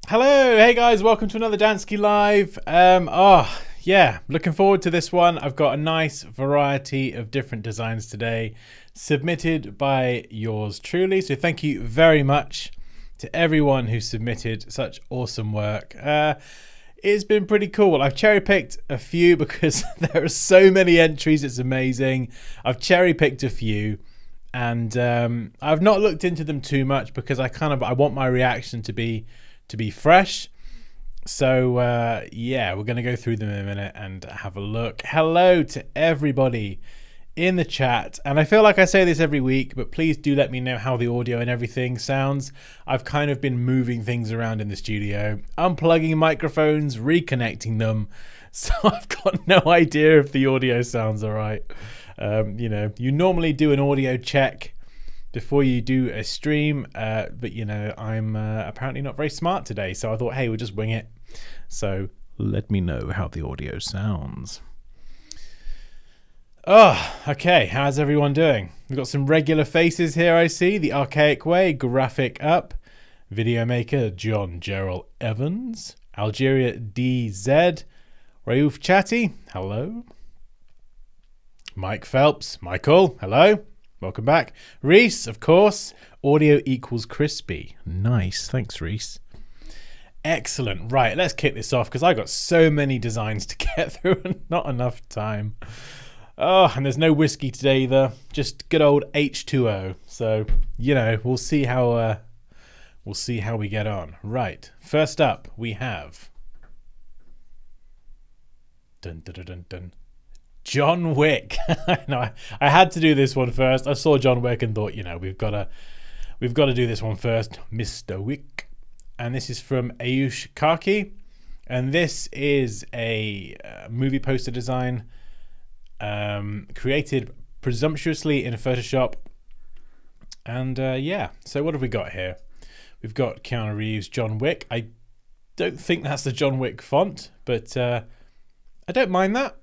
Hello, hey guys, welcome to another Dansky Live. Yeah, looking forward to this one. I've got a nice variety of different designs today, submitted by yours truly. So thank you very much to everyone who submitted such awesome work. It's been pretty cool. I've cherry picked a few because there are so many entries. It's amazing. I've cherry picked a few. And I've not looked into them too much because I want my reaction to be fresh. So yeah, we're going to go through them in a minute and have a look. Hello to everybody in the chat. And I feel like I say this every week, but please do let me know how the audio and everything sounds. I've kind of been moving things around in the studio, unplugging microphones, reconnecting them. So I've got no idea if the audio sounds all right. You normally do an audio check before you do a stream, but I'm apparently not very smart today, so I thought, hey, we'll just wing it. So let me know how the audio sounds. Oh, okay, how's everyone doing? We've got some regular faces here, I see. The Archaic Way, Graphic Up, Video Maker, John Gerald Evans, Algeria DZ, Raouf Chatty, hello. Mike Phelps, Michael, hello. Welcome back. Reese, of course. Audio equals crispy. Nice. Thanks, Reese. Excellent. Right, let's kick this off because I got so many designs to get through and not enough time. Oh, and there's no whiskey today either. Just good old H2O. So, we'll see how we get on. Right. First up, we have dun dun dun dun dun. John Wick. No, I had to do this one first. I saw John Wick and thought, we've got to do this one first. Mr. Wick, and this is from Ayush Karki, and this is a movie poster design created presumptuously in Photoshop. And yeah, so what have we got here? We've got Keanu Reeves, John Wick. I don't think that's the John Wick font, but I don't mind that.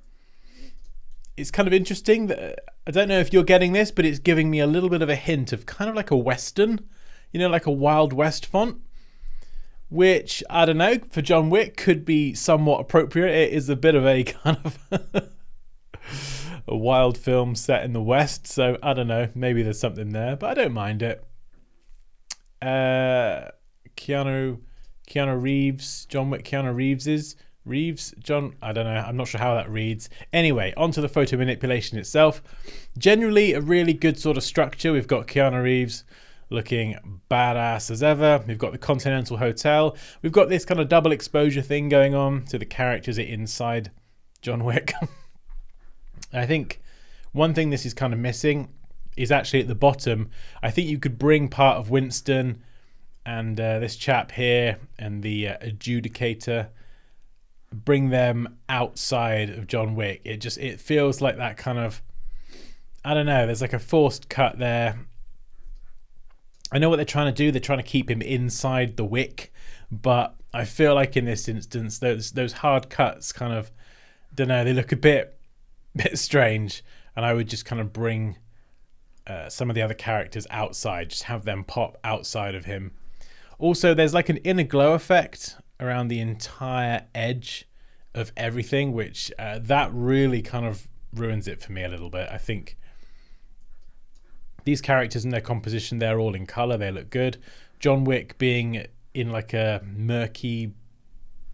It's kind of interesting that I don't know if you're getting this, but it's giving me a little bit of a hint of kind of like a Western, like a Wild West font, which I don't know, for John Wick could be somewhat appropriate. It is a bit of a kind of a wild film set in the West, so I don't know, maybe there's something there, but I don't mind it. Keanu Reeves, John Wick, Keanu Reeves, John, I don't know, I'm not sure how that reads. Anyway, onto the photo manipulation itself. Generally a really good sort of structure. We've got Keanu Reeves looking badass as ever. We've got the Continental Hotel. We've got this kind of double exposure thing going on, so the characters are inside John Wick. I think one thing this is kind of missing is actually at the bottom. I think you could bring part of Winston and this chap here and the adjudicator, bring them outside of John Wick. It feels like that kind of, I don't know, there's like a forced cut there. I know what they're trying to do. They're trying to keep him inside the Wick, but I feel like in this instance, those hard cuts kind of, don't know, they look a bit strange, and I would just kind of bring some of the other characters outside, just have them pop outside of him. Also, there's like an inner glow effect around the entire edge of everything, which that really kind of ruins it for me a little bit. I think these characters and their composition, they're all in color, they look good. John Wick being in like a murky,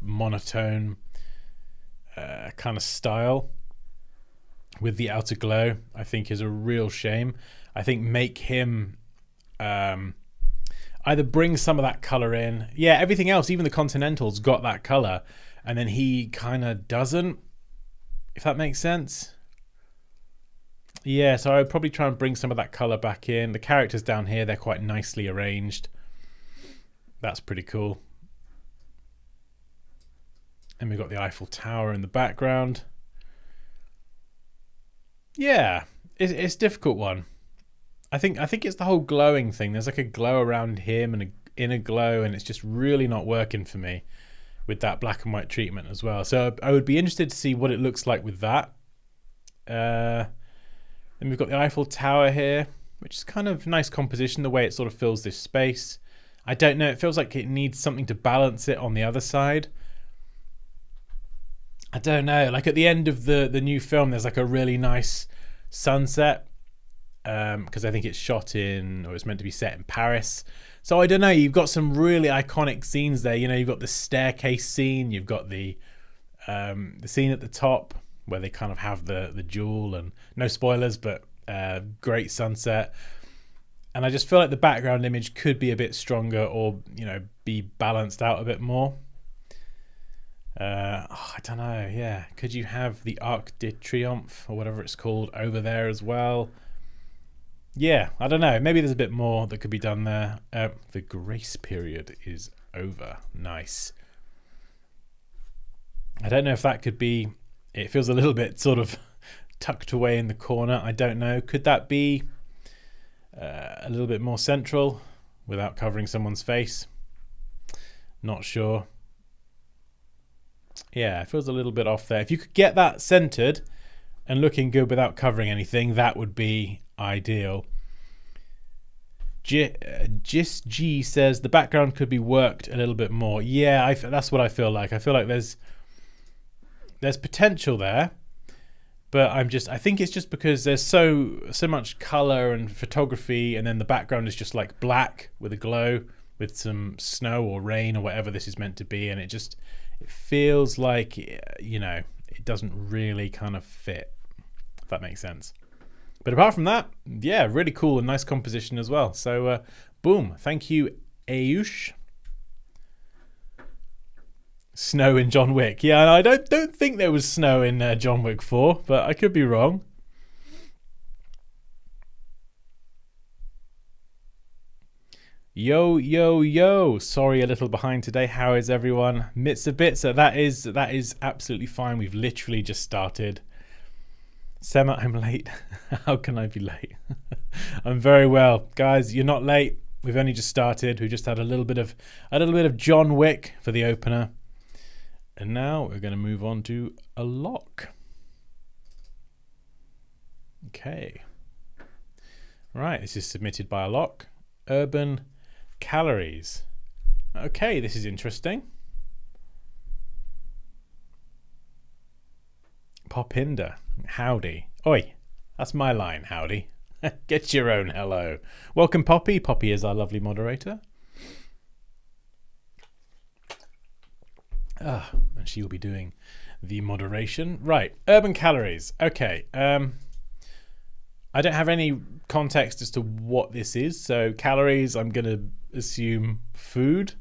monotone kind of style with the outer glow, I think is a real shame. I think make him either bring some of that color in. Yeah, everything else, even the Continental's got that color, and then he kind of doesn't, if that makes sense. Yeah, so I would probably try and bring some of that color back in. The characters down here, they're quite nicely arranged. That's pretty cool. And we've got the Eiffel Tower in the background. Yeah, it's a difficult one. I think it's the whole glowing thing. There's like a glow around him and an inner glow, and it's just really not working for me with that black and white treatment as well. So I would be interested to see what it looks like with that. Then we've got the Eiffel Tower here, which is kind of nice composition, the way it sort of fills this space. I don't know. It feels like it needs something to balance it on the other side. I don't know. Like at the end of the new film, there's like a really nice sunset. Because I think it's shot in, or it's meant to be set in Paris. So I don't know, you've got some really iconic scenes there. You know, you've got the staircase scene, you've got the scene at the top where they kind of have the duel, and no spoilers, but great sunset. And I just feel like the background image could be a bit stronger, or, you know, be balanced out a bit more. I don't know, yeah. Could you have the Arc de Triomphe, or whatever it's called, over there as well? Yeah, I don't know. Maybe there's a bit more that could be done there. The grace period is over. Nice. I don't know if that could be... It feels a little bit sort of tucked away in the corner. I don't know. Could that be a little bit more central without covering someone's face? Not sure. Yeah, it feels a little bit off there. If you could get that centered and looking good without covering anything, that would be ideal. Gis G says the background could be worked a little bit more. Yeah, that's what I feel like. I feel like there's potential there, but I think it's just because there's so much color and photography, and then the background is just like black with a glow with some snow or rain or whatever this is meant to be, and it feels like, you know, it doesn't really kind of fit, if that makes sense. But apart from that, yeah, really cool and nice composition as well. So, boom. Thank you, Ayush. Snow in John Wick. Yeah, I don't think there was snow in John Wick 4, but I could be wrong. Yo, yo, yo. Sorry, a little behind today. How is everyone? Mitsa that is absolutely fine. We've literally just started. Sema, I'm late. How can I be late? I'm very well, guys. You're not late. We've only just started. We just had a little bit of John Wick for the opener, and now we're going to move on to a lock. Okay. Right. This is submitted by a lock. Urban calories. Okay, this is interesting. Popinder. Howdy. Oi, that's my line, howdy. Get your own hello. Welcome, Poppy. Poppy is our lovely moderator. And she will be doing the moderation. Right, urban calories. Okay. I don't have any context as to what this is. So calories, I'm going to assume food.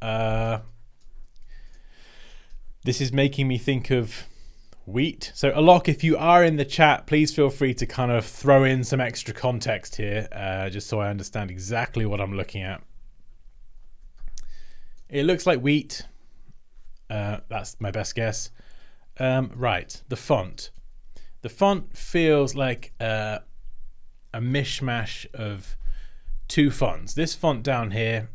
This is making me think of wheat. So Alok, if you are in the chat, please feel free to kind of throw in some extra context here, just so I understand exactly what I'm looking at. It looks like wheat. That's my best guess. Right, the font. The font feels like a mishmash of two fonts. This font down here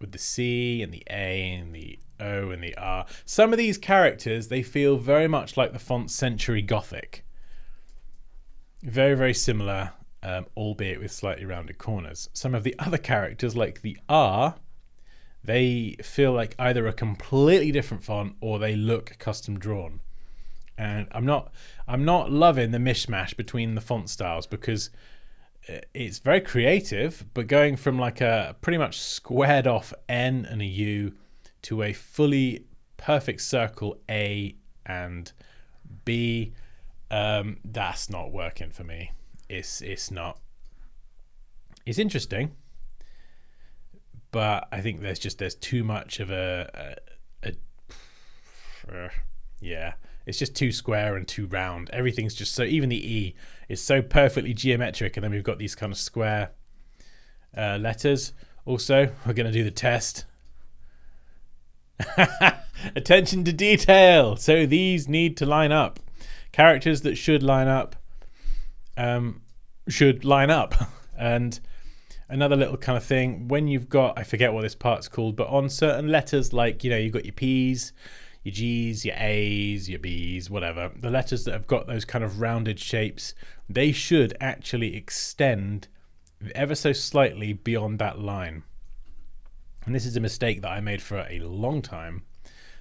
with the C and the A and the O and the R. Some of these characters, they feel very much like the font Century Gothic. Very, very similar, albeit with slightly rounded corners. Some of the other characters, like the R, they feel like either a completely different font or they look custom drawn. And I'm not loving the mishmash between the font styles, because it's very creative, but going from like a pretty much squared off N and a U to a fully perfect circle A and B, that's not working for me. It's not. It's interesting, but I think there's too much of yeah. It's just too square and too round. Everything's just so, even the E is so perfectly geometric, and then we've got these kind of square letters. Also, we're going to do the test. Attention to detail. So these need to line up. Characters that should line up should line up. And another little kind of thing, when you've got, I forget what this part's called, but on certain letters, like, you know, you've got your P's, your G's, your A's, your B's, whatever, the letters that have got those kind of rounded shapes, they should actually extend ever so slightly beyond that line. And this is a mistake that I made for a long time.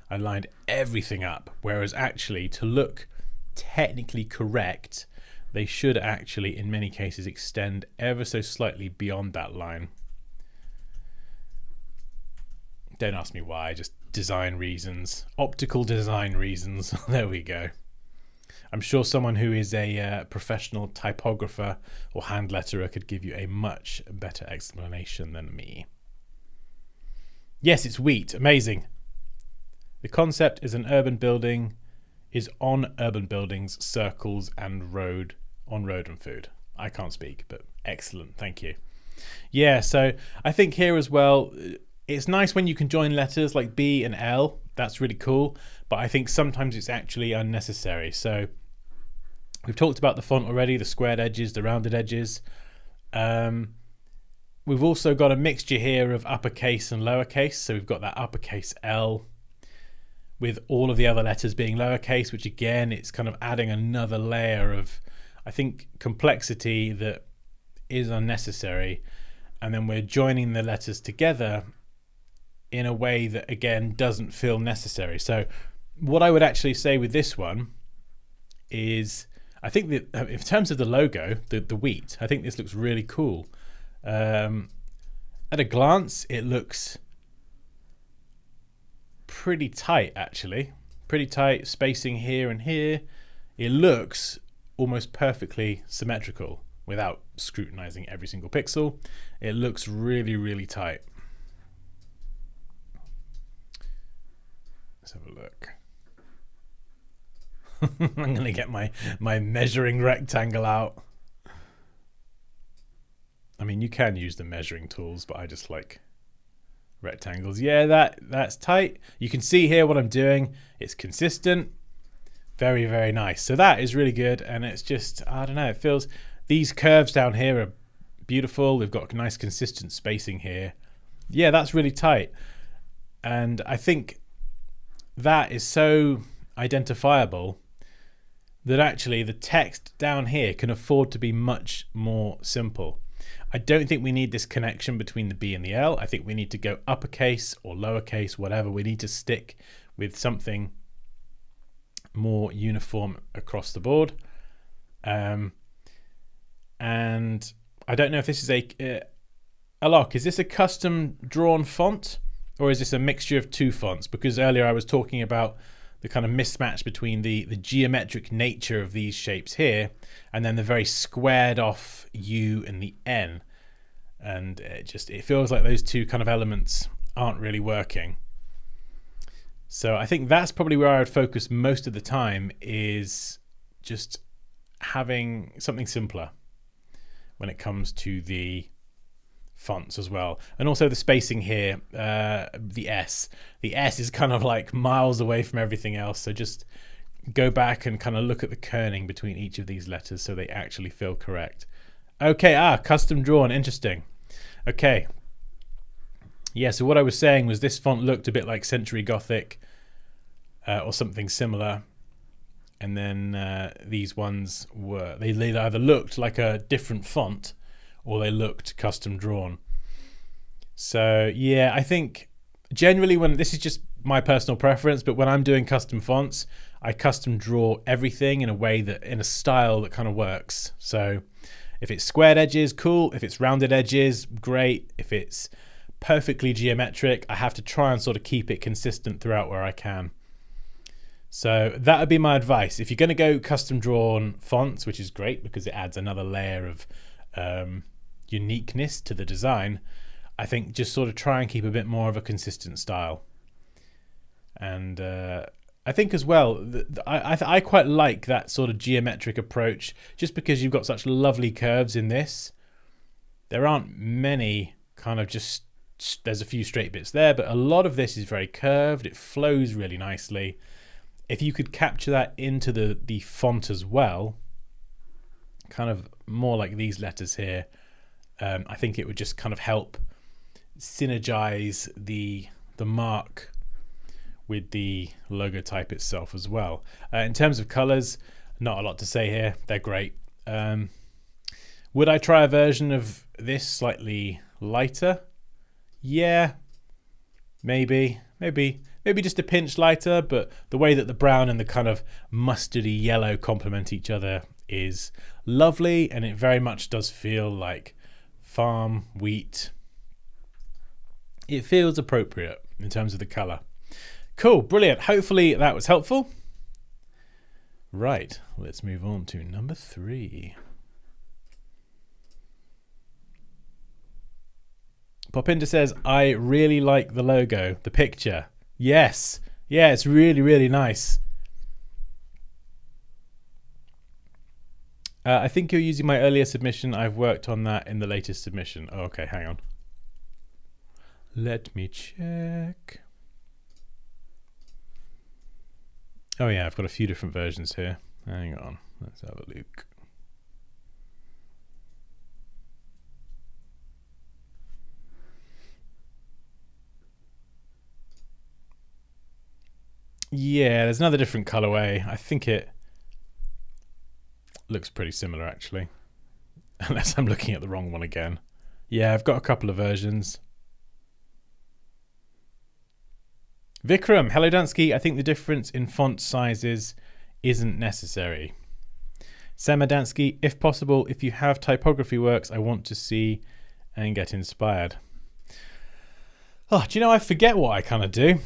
I lined everything up, whereas actually to look technically correct, they should actually in many cases extend ever so slightly beyond that line. Don't ask me why, just design reasons, optical design reasons. There we go. I'm sure someone who is a professional typographer or hand letterer could give you a much better explanation than me. Yes, it's wheat. Amazing. The concept is an urban building, is on urban buildings, circles and road, on road and food. I can't speak, but excellent. Thank you. Yeah, so I think here as well, it's nice when you can join letters like B and L. That's really cool. But I think sometimes it's actually unnecessary. So we've talked about the font already, the squared edges, the rounded edges. We've also got a mixture here of uppercase and lowercase. So we've got that uppercase L with all of the other letters being lowercase, which again, it's kind of adding another layer of, I think, complexity that is unnecessary. And then we're joining the letters together in a way that again doesn't feel necessary. So what I would actually say with this one is, I think that in terms of the logo, the wheat, I think this looks really cool. At a glance, it looks pretty tight actually, pretty tight spacing here and here. It looks almost perfectly symmetrical without scrutinizing every single pixel. It looks really, really tight. Let's have a look. I'm going to get my measuring rectangle out. I mean, you can use the measuring tools, but I just like rectangles. Yeah, that's tight. You can see here what I'm doing. It's consistent. Very, very nice. So that is really good. And it's just, I don't know, it feels, these curves down here are beautiful. They've got nice consistent spacing here. Yeah, that's really tight. And I think that is so identifiable that actually the text down here can afford to be much more simple. I don't think we need this connection between the B and the L. I think we need to go uppercase or lowercase, whatever. We need to stick with something more uniform across the board. And I don't know if this is Alok, is this a custom drawn font or is this a mixture of two fonts? Because earlier I was talking about the kind of mismatch between the geometric nature of these shapes here and then the very squared off U and the N. And it feels like those two kind of elements aren't really working. So I think that's probably where I would focus most of the time, is just having something simpler when it comes to the fonts as well. And also the spacing here, the S is kind of like miles away from everything else. So just go back and kind of look at the kerning between each of these letters so they actually feel correct. Okay, custom drawn, interesting. Okay. Yeah, so what I was saying was this font looked a bit like Century Gothic or something similar. And then these ones were, they either looked like a different font or they looked custom drawn. So yeah, I think generally when, this is just my personal preference, but when I'm doing custom fonts, I custom draw everything in a way that, in a style that kind of works. So if it's squared edges, cool. If it's rounded edges, great. If it's perfectly geometric, I have to try and sort of keep it consistent throughout where I can. So that would be my advice. If you're going to go custom drawn fonts, which is great because it adds another layer of uniqueness to the design, I think just sort of try and keep a bit more of a consistent style. And I think as well, I quite like that sort of geometric approach, just because you've got such lovely curves in this. There aren't many kind of just, there's a few straight bits there, but a lot of this is very curved. It flows really nicely. If you could capture that into the font as well, kind of more like these letters here, I think it would just kind of help synergize the mark with the logo type itself as well. In terms of colors, not a lot to say here. They're great. Would I try a version of this slightly lighter? Yeah, maybe just a pinch lighter, but the way that the brown and the kind of mustardy yellow complement each other is lovely, and it very much does feel like farm wheat. It feels appropriate in terms of the color. Cool, brilliant. Hopefully that was helpful. Right, let's move on to number 3. Popinda says, I really like the logo, the picture. Yes, yeah, it's really, really nice. I think you're using my earlier submission. I've worked on that in the latest submission. Oh, okay, hang on. Let me check. Oh yeah, I've got a few different versions here. Hang on, let's have a look. Yeah, there's another different colorway. I think it looks pretty similar actually. Unless I'm looking at the wrong one again. Yeah, I've got a couple of versions. Vikram, hello Dansky. I think the difference in font sizes isn't necessary. Sema Dansky, if possible, if you have typography works, I want to see and get inspired. Oh, do you know, I forget what I kind of do.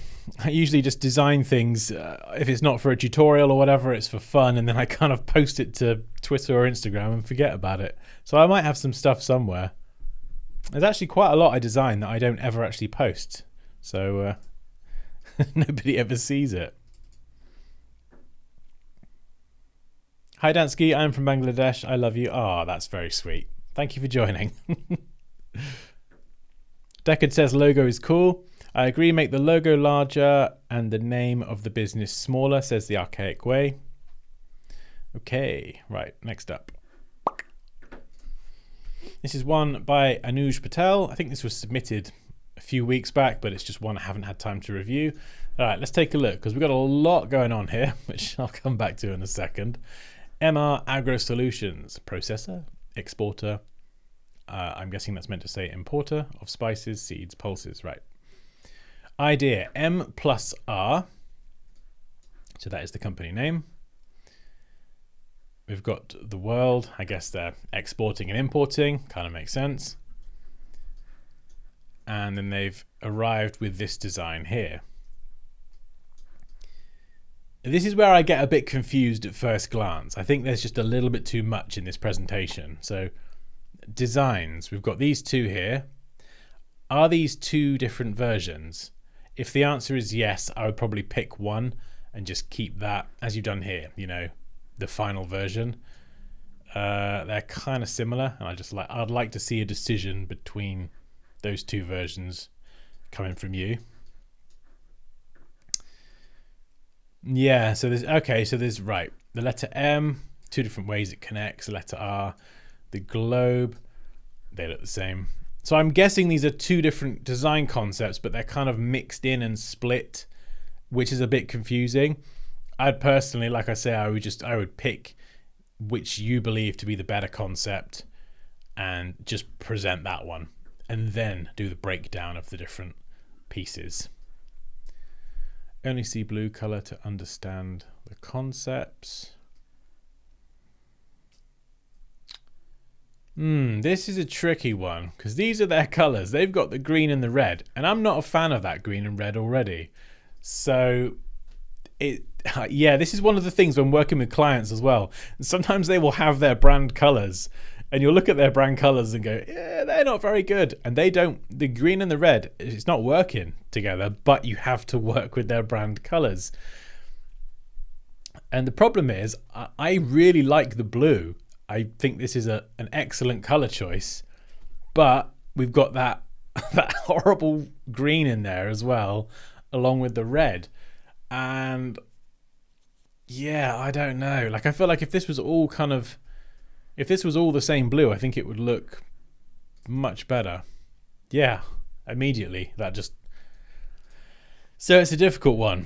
I usually just design things. If it's not for a tutorial or whatever, it's for fun. And then I kind of post it to Twitter or Instagram and forget about it. So I might have some stuff somewhere. There's actually quite a lot I design that I don't ever actually post. So nobody ever sees it. Hi Dansky, I'm from Bangladesh. I love you. Ah, that's very sweet. Thank you for joining. Deckard says logo is cool. I agree, make the logo larger and the name of the business smaller, says the archaic way. Okay, right, next up. This is one by Anuj Patel. I think this was submitted a few weeks back, but it's just one I haven't had time to review. All right, let's take a look, because we've got a lot going on here, which I'll come back to in a second. MR Agro Solutions, processor, exporter. I'm guessing that's meant to say importer of spices, seeds, pulses, right. Idea, M plus R. So that is the company name. We've got the world. I guess they're exporting and importing. Kind of makes sense. And then they've arrived with this design here. This is where I get a bit confused at first glance. I think there's just a little bit too much in this presentation. So designs, we've got these two here. Are these two different versions? If the answer is yes, I would probably pick one and just keep that as you've done here, you know, the final version. They're kind of similar, and I'd like to see a decision between those two versions coming from you. Yeah, so there's right, the letter M, two different ways it connects, the letter R, the globe, they look the same. So I'm guessing these are two different design concepts, but they're kind of mixed in and split, which is a bit confusing. I'd personally, like I say, I would pick which you believe to be the better concept and just present that one, and then do the breakdown of the different pieces. Only see blue color to understand the concepts. This is a tricky one, because these are their colors. They've got the green and the red, and I'm not a fan of that green and red already. So yeah, this is one of the things when working with clients as well. Sometimes they will have their brand colors, and you'll look at their brand colors and go, yeah, they're not very good. And they don't, the green and the red, it's not working together, but you have to work with their brand colors. And the problem is, I really like the blue. I think this is an excellent color choice, but we've got that horrible green in there as well, along with the red. And yeah, I don't know. Like, I feel like if this was all the same blue, I think it would look much better. Yeah, immediately so it's a difficult one.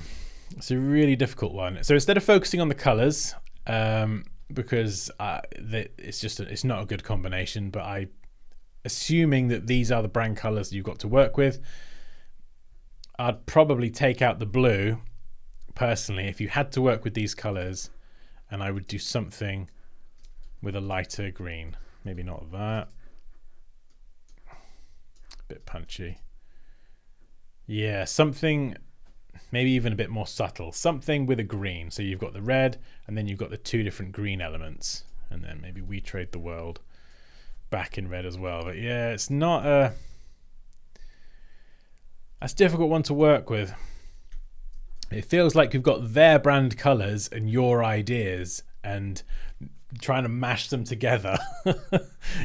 It's a really difficult one. So instead of focusing on the colors, because it's not a good combination, but assuming that these are the brand colors you've got to work with, I'd probably take out the blue personally if you had to work with these colors, and I would do something with a lighter green. Maybe not that. A bit punchy. Yeah, something maybe even a bit more subtle. Something with a green. So you've got the red, and then you've got the two different green elements. And then maybe we trade the world back in red as well. But yeah, it's not a... That's a difficult one to work with. It feels like you've got their brand colors and your ideas and trying to mash them together.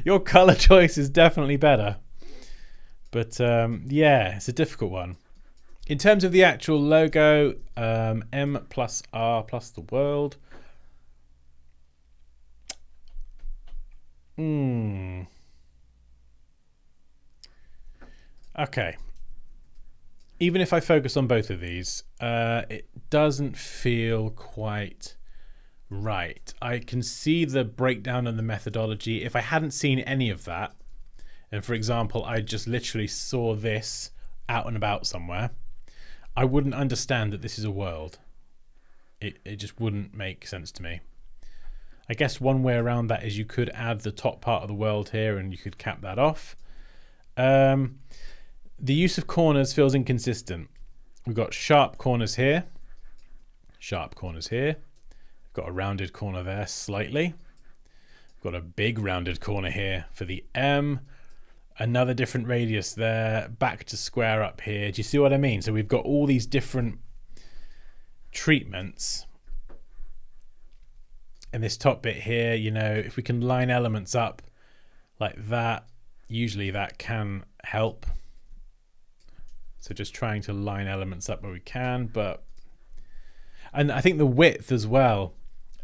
Your color choice is definitely better. But yeah, it's a difficult one. In terms of the actual logo, M plus R plus the world. Okay. Even if I focus on both of these, it doesn't feel quite right. I can see the breakdown and the methodology. If I hadn't seen any of that, and for example, I just literally saw this out and about somewhere, I wouldn't understand that this is a world. It just wouldn't make sense to me. I guess one way around that is you could add the top part of the world here and you could cap that off. The use of corners feels inconsistent. We've got sharp corners here, sharp corners here. We've got a rounded corner there slightly. We've got a big rounded corner here for the M. Another different radius there, back to square up here. Do you see what I mean? So we've got all these different treatments. And this top bit here, you know, if we can line elements up like that, usually that can help. So just trying to line elements up where we can, and I think the width as well.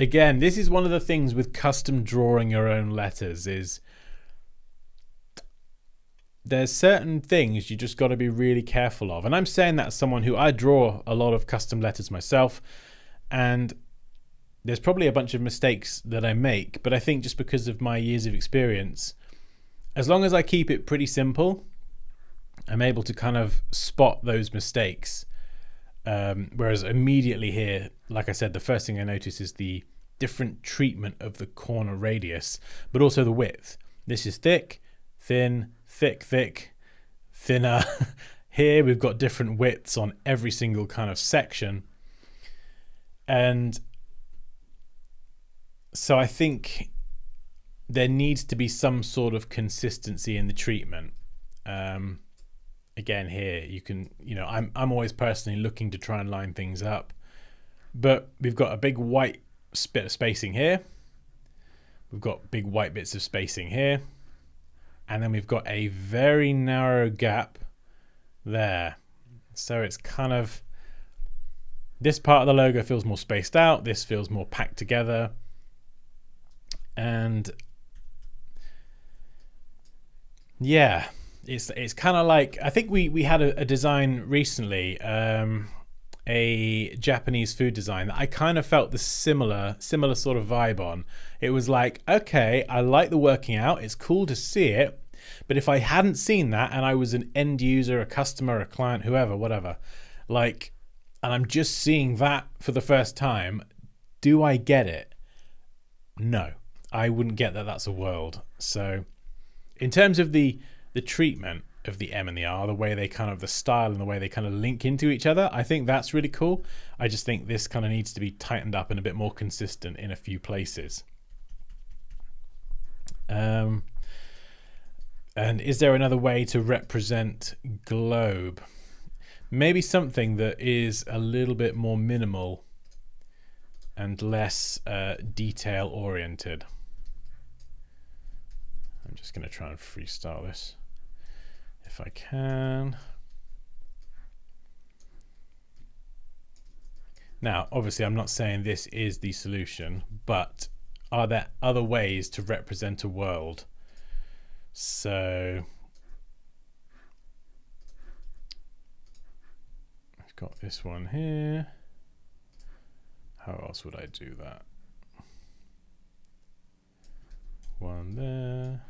Again, this is one of the things with custom drawing your own letters is there's certain things you just got to be really careful of. And I'm saying that as someone who I draw a lot of custom letters myself, and there's probably a bunch of mistakes that I make, but I think just because of my years of experience, as long as I keep it pretty simple, I'm able to kind of spot those mistakes. Whereas immediately here, like I said, the first thing I notice is the different treatment of the corner radius, but also the width. This is thick, thin, thick, thick, thinner. Here we've got different widths on every single kind of section. And so I think there needs to be some sort of consistency in the treatment. Again, here you can, you know, I'm always personally looking to try and line things up, but we've got a big white bit of spacing here. We've got big white bits of spacing here, and then we've got a very narrow gap there. So it's kind of, this part of the logo feels more spaced out. This feels more packed together, and yeah. It's kind of like, I think we had a design recently, a Japanese food design that I kind of felt the similar sort of vibe on. It was like, okay, I like the working out, it's cool to see it, but if I hadn't seen that and I was an end user, a customer, a client, whoever, whatever, like, and I'm just seeing that for the first time, do I get it? No, I wouldn't get that that's a world. So in terms of the treatment of the M and the R, the way they kind of, the style and the way they kind of link into each other, I think that's really cool. I just think this kind of needs to be tightened up and a bit more consistent in a few places. And is there another way to represent globe? Maybe something that is a little bit more minimal and less detail oriented. I'm just going to try and freestyle this if I can. Now, obviously, I'm not saying this is the solution, but are there other ways to represent a world? So I've got this one here. How else would I do that? One there.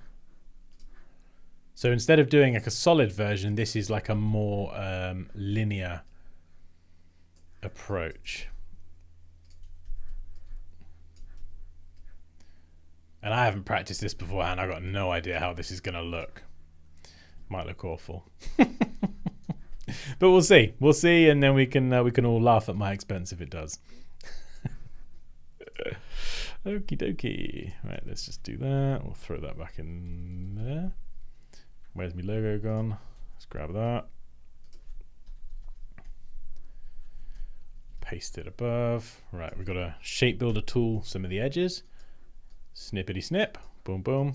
So instead of doing like a solid version, this is like a more linear approach. And I haven't practiced this beforehand. I've got no idea how this is going to look. Might look awful. But we'll see. We'll see, and then we can all laugh at my expense if it does. Okie dokie. Right, let's just do that. We'll throw that back in there. Where's my logo gone? Let's grab that. Paste it above. Right, we've got a shape builder tool, some of the edges. Snippety snip. Boom, boom.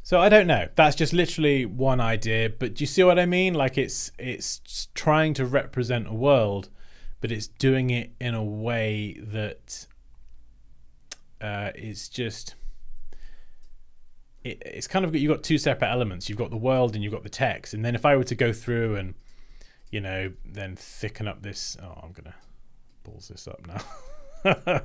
So I don't know. That's just literally one idea, but do you see what I mean? Like it's trying to represent a world, but it's doing it in a way that it's just it's kind of, you've got two separate elements. You've got the world and you've got the text. And then if I were to go through and, you know, then thicken up this, I'm gonna balls this up now.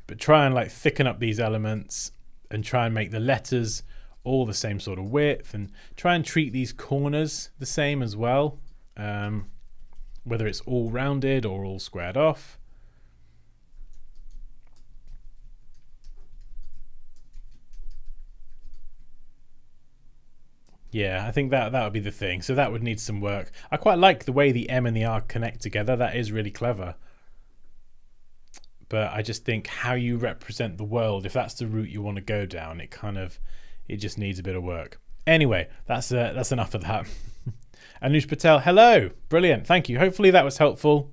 But try and like thicken up these elements and try and make the letters all the same sort of width, and try and treat these corners the same as well, whether it's all rounded or all squared off. Yeah, I think that would be the thing. So that would need some work. I quite like the way the M and the R connect together. That is really clever. But I just think how you represent the world, if that's the route you want to go down, it just needs a bit of work. Anyway, that's enough of that. Anush Patel, hello, brilliant, thank you. Hopefully that was helpful.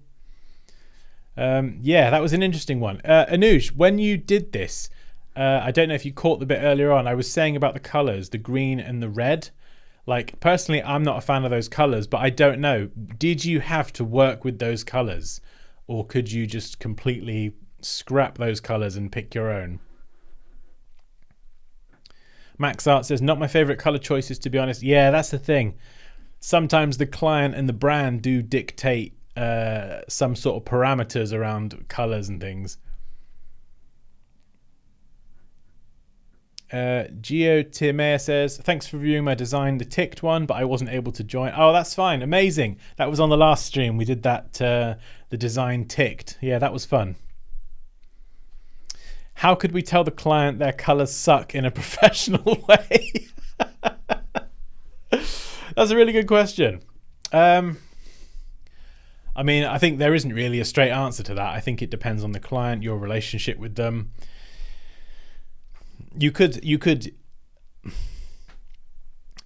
Yeah, that was an interesting one. Anush, when you did this, I don't know if you caught the bit earlier on. I was saying about the colors, the green and the red. Like personally, I'm not a fan of those colors, but I don't know. Did you have to work with those colors, or could you just completely scrap those colors and pick your own? Max Art says, not my favorite color choices, to be honest. Yeah, that's the thing. Sometimes the client and the brand do dictate some sort of parameters around colors and things. Gio Timea says, thanks for viewing my design, the ticked one, but I wasn't able to join. Oh, that's fine. Amazing. That was on the last stream. We did that, the design ticked. Yeah, that was fun. How could we tell the client their colors suck in a professional way? That's a really good question. I mean, I think there isn't really a straight answer to that. I think it depends on the client, your relationship with them. You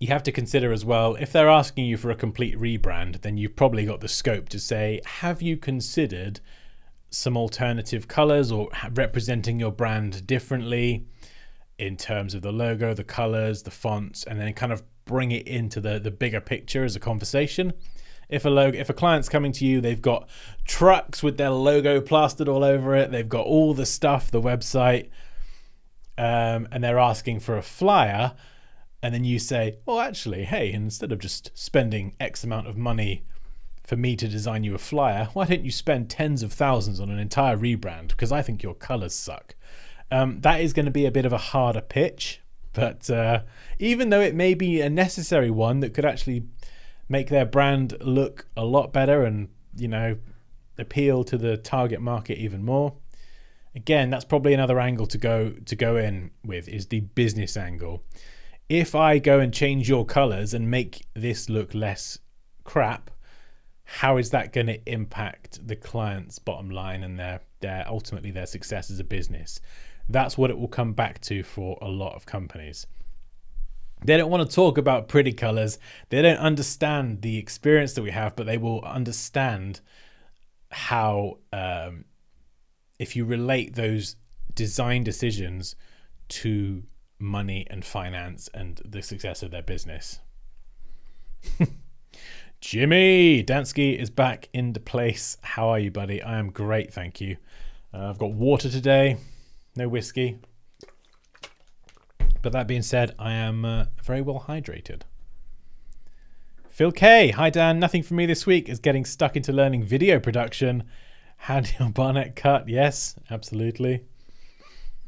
have to consider as well, if they're asking you for a complete rebrand, then you've probably got the scope to say, have you considered some alternative colors or representing your brand differently in terms of the logo, the colors, the fonts, and then kind of bring it into the bigger picture as a conversation. If a client's coming to you, they've got trucks with their logo plastered all over it, they've got all the stuff, the website, and they're asking for a flyer, and then you say, well, actually, hey, instead of just spending X amount of money for me to design you a flyer, why don't you spend tens of thousands on an entire rebrand, because I think your colors suck. That is going to be a bit of a harder pitch, but even though it may be a necessary one that could actually make their brand look a lot better and, you know, appeal to the target market even more. Again, that's probably another angle to go in with, is the business angle. If I go and change your colors and make this look less crap, how is that going to impact the client's bottom line and their ultimately their success as a business? That's what it will come back to for a lot of companies. They don't want to talk about pretty colors. They don't understand the experience that we have, but they will understand how if you relate those design decisions to money and finance and the success of their business. Jimmy Dansky is back into place. How are you, buddy? I am great, thank you. I've got water today, no whiskey. But that being said, I am very well hydrated. Phil K, hi Dan, nothing for me this week is getting stuck into learning video production. Had your bonnet cut? Yes, absolutely.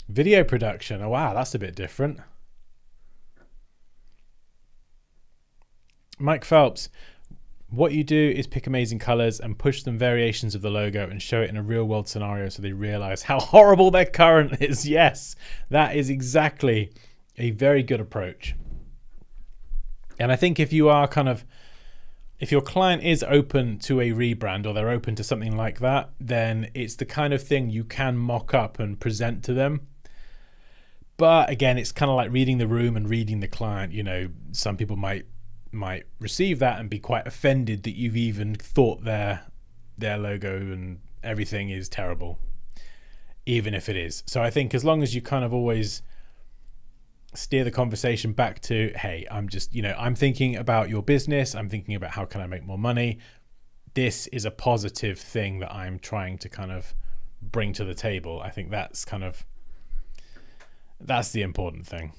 Video production. Oh, wow, that's a bit different. Mike Phelps, what you do is pick amazing colors and push them variations of the logo and show it in a real world scenario so they realize how horrible their current is. Yes, that is exactly a very good approach. And I think if you are if your client is open to a rebrand or they're open to something like that, then it's the kind of thing you can mock up and present to them. But again, it's kind of like reading the room and reading the client. You know, some people might receive that and be quite offended that you've even thought their logo and everything is terrible, even if it is. So I think as long as you kind of always steer the conversation back to, hey, I'm just, I'm thinking about your business. I'm thinking about how can I make more money. This is a positive thing that I'm trying to kind of bring to the table. I think that's the important thing.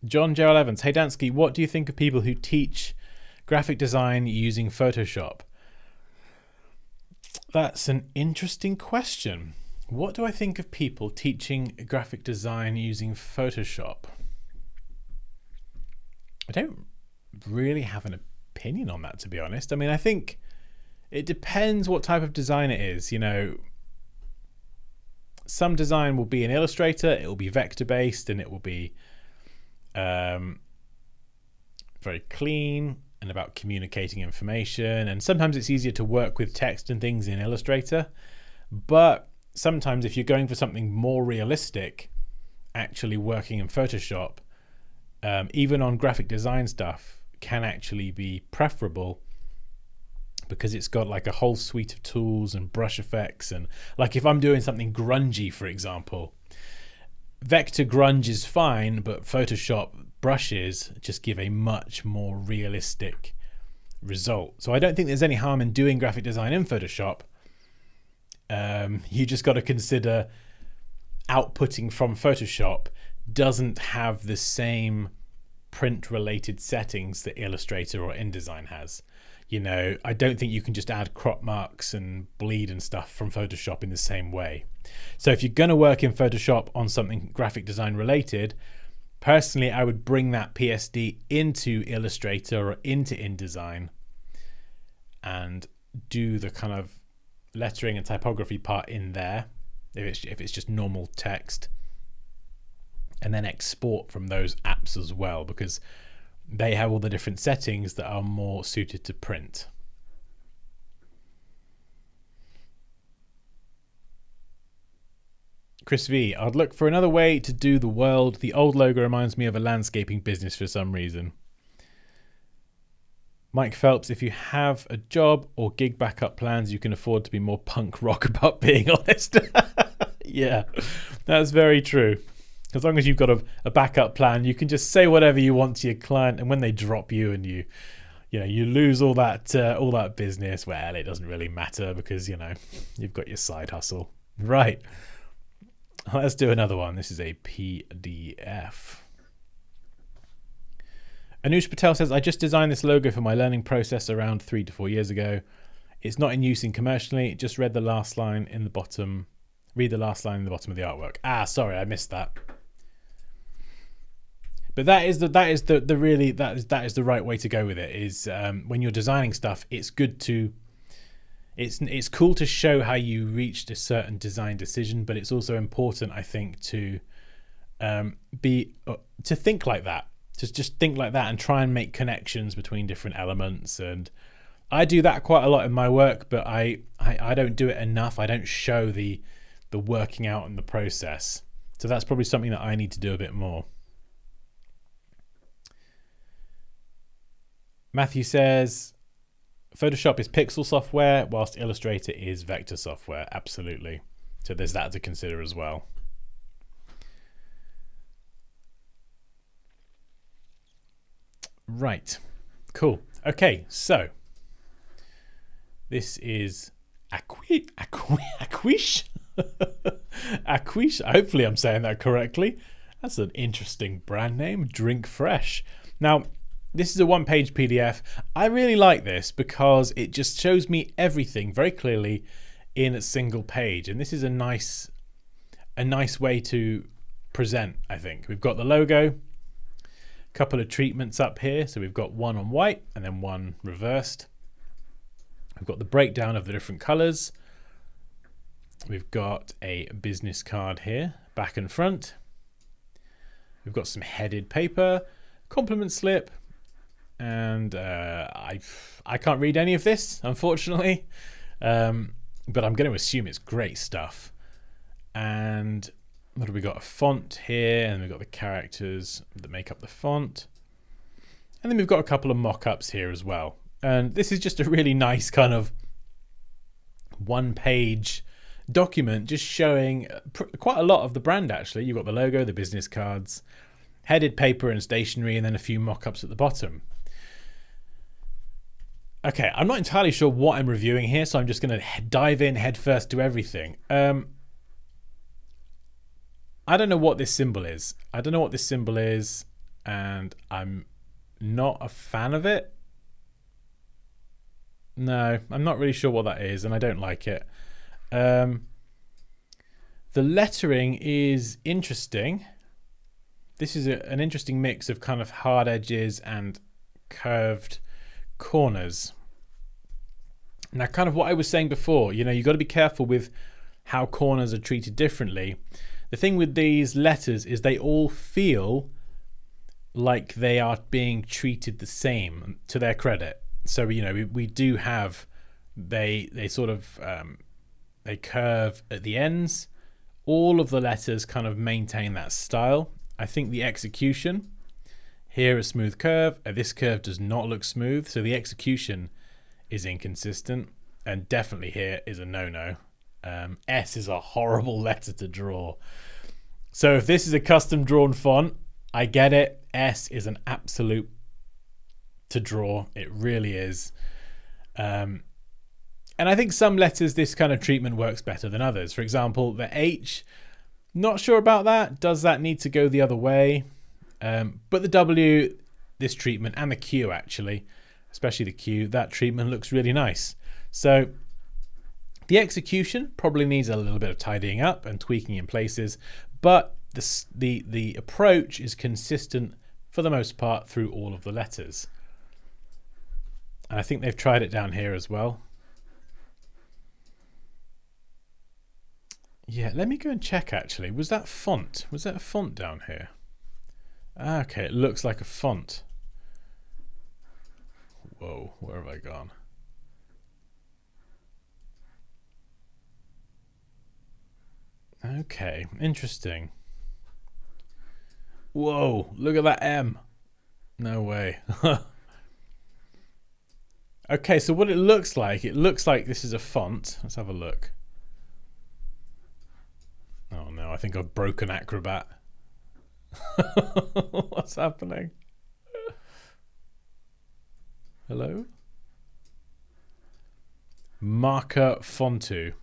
John Gerald Evans, hey Dansky, what do you think of people who teach graphic design using Photoshop? That's an interesting question. What do I think of people teaching graphic design using Photoshop? I don't really have an opinion on that, to be honest. I mean, I think it depends what type of design it is. Some design will be in Illustrator, it will be vector based, and it will be very clean and about communicating information. And sometimes it's easier to work with text and things in Illustrator. But sometimes if you're going for something more realistic, actually working in Photoshop, even on graphic design stuff, can actually be preferable because it's got like a whole suite of tools and brush effects. And like if I'm doing something grungy, for example, vector grunge is fine, but Photoshop brushes just give a much more realistic result. So I don't think there's any harm in doing graphic design in Photoshop. You just got to consider outputting from Photoshop doesn't have the same print related settings that Illustrator or InDesign has. I don't think you can just add crop marks and bleed and stuff from Photoshop in the same way. So if you're going to work in Photoshop on something graphic design related, personally, I would bring that PSD into Illustrator or into InDesign and do the kind of lettering and typography part in there if it's just normal text, and then export from those apps as well, because they have all the different settings that are more suited to print. Chris V, I'd look for another way to do the world. The old logo reminds me of a landscaping business for some reason. Mike Phelps, if you have a job or gig backup plans, you can afford to be more punk rock about being honest. Yeah, that's very true. As long as you've got a backup plan, you can just say whatever you want to your client, and when they drop you and you lose all that business, well, it doesn't really matter because you've got your side hustle. Right. Let's do another one. This is a PDF. Anush Patel says, I just designed this logo for my learning process around 3 to 4 years ago. It's not in use commercially. Just read the last line in the bottom. Read the last line in the bottom of the artwork. Sorry, I missed that. But that is the right way to go with it. Is when you're designing stuff, it's good to. It's cool to show how you reached a certain design decision, but it's also important, I think, to think like that. Just think like that and try and make connections between different elements. And I do that quite a lot in my work, but I don't do it enough. I don't show the working out and the process. So that's probably something that I need to do a bit more. Matthew says, Photoshop is pixel software, whilst Illustrator is vector software. Absolutely. So there's that to consider as well. Right. Cool. Okay, so this is Aquish. Aquish. Hopefully I'm saying that correctly. That's an interesting brand name. Drink Fresh. Now, this is a one-page PDF. I really like this because it just shows me everything very clearly in a single page, and this is a nice way to present. I think we've got the logo, a couple of treatments up here, so we've got one on white and then one reversed. We've got the breakdown of the different colors. We've got a business card here, back and front. We've got some headed paper, compliment slip, and I can't read any of this, unfortunately, but I'm going to assume it's great stuff. And what have we got? A font here, and we've got the characters that make up the font, and then we've got a couple of mock-ups here as well. And this is just a really nice kind of one-page document just showing quite a lot of the brand. Actually, you've got the logo, the business cards, headed paper and stationery, and then a few mock-ups at the bottom. Okay, I'm not entirely sure what I'm reviewing here, so I'm just going to dive in head first to everything. I don't know what this symbol is. And I'm not a fan of it. No, I'm not really sure what that is, and I don't like it. The lettering is interesting. This is an interesting mix of kind of hard edges and curved corners. Now, kind of what I was saying before, you've got to be careful with how corners are treated differently. The thing with these letters is they all feel like they are being treated the same, to their credit. So, we do have, they sort of, they curve at the ends. All of the letters kind of maintain that style. I think the execution, here a smooth curve, this curve does not look smooth. So the execution is inconsistent, and definitely here is a no-no. S is a horrible letter to draw. So if this is a custom drawn font, I get it. S is an absolute to draw. It really is. And I think some letters, this kind of treatment works better than others. For example, the H, not sure about that. Does that need to go the other way? But the W, this treatment, and the Q actually, especially the Q, that treatment looks really nice. So the execution probably needs a little bit of tidying up and tweaking in places, but the approach is consistent for the most part through all of the letters. And I think they've tried it down here as well. Yeah, let me go and check actually. Was that font? Was that a font down here? Okay, it looks like a font. Whoa, where have I gone? Okay, interesting. Whoa, look at that M. No way. Okay, so what it looks like this is a font. Let's have a look. Oh no, I think I've broken Acrobat. What's happening? Hello? Marker Fontu.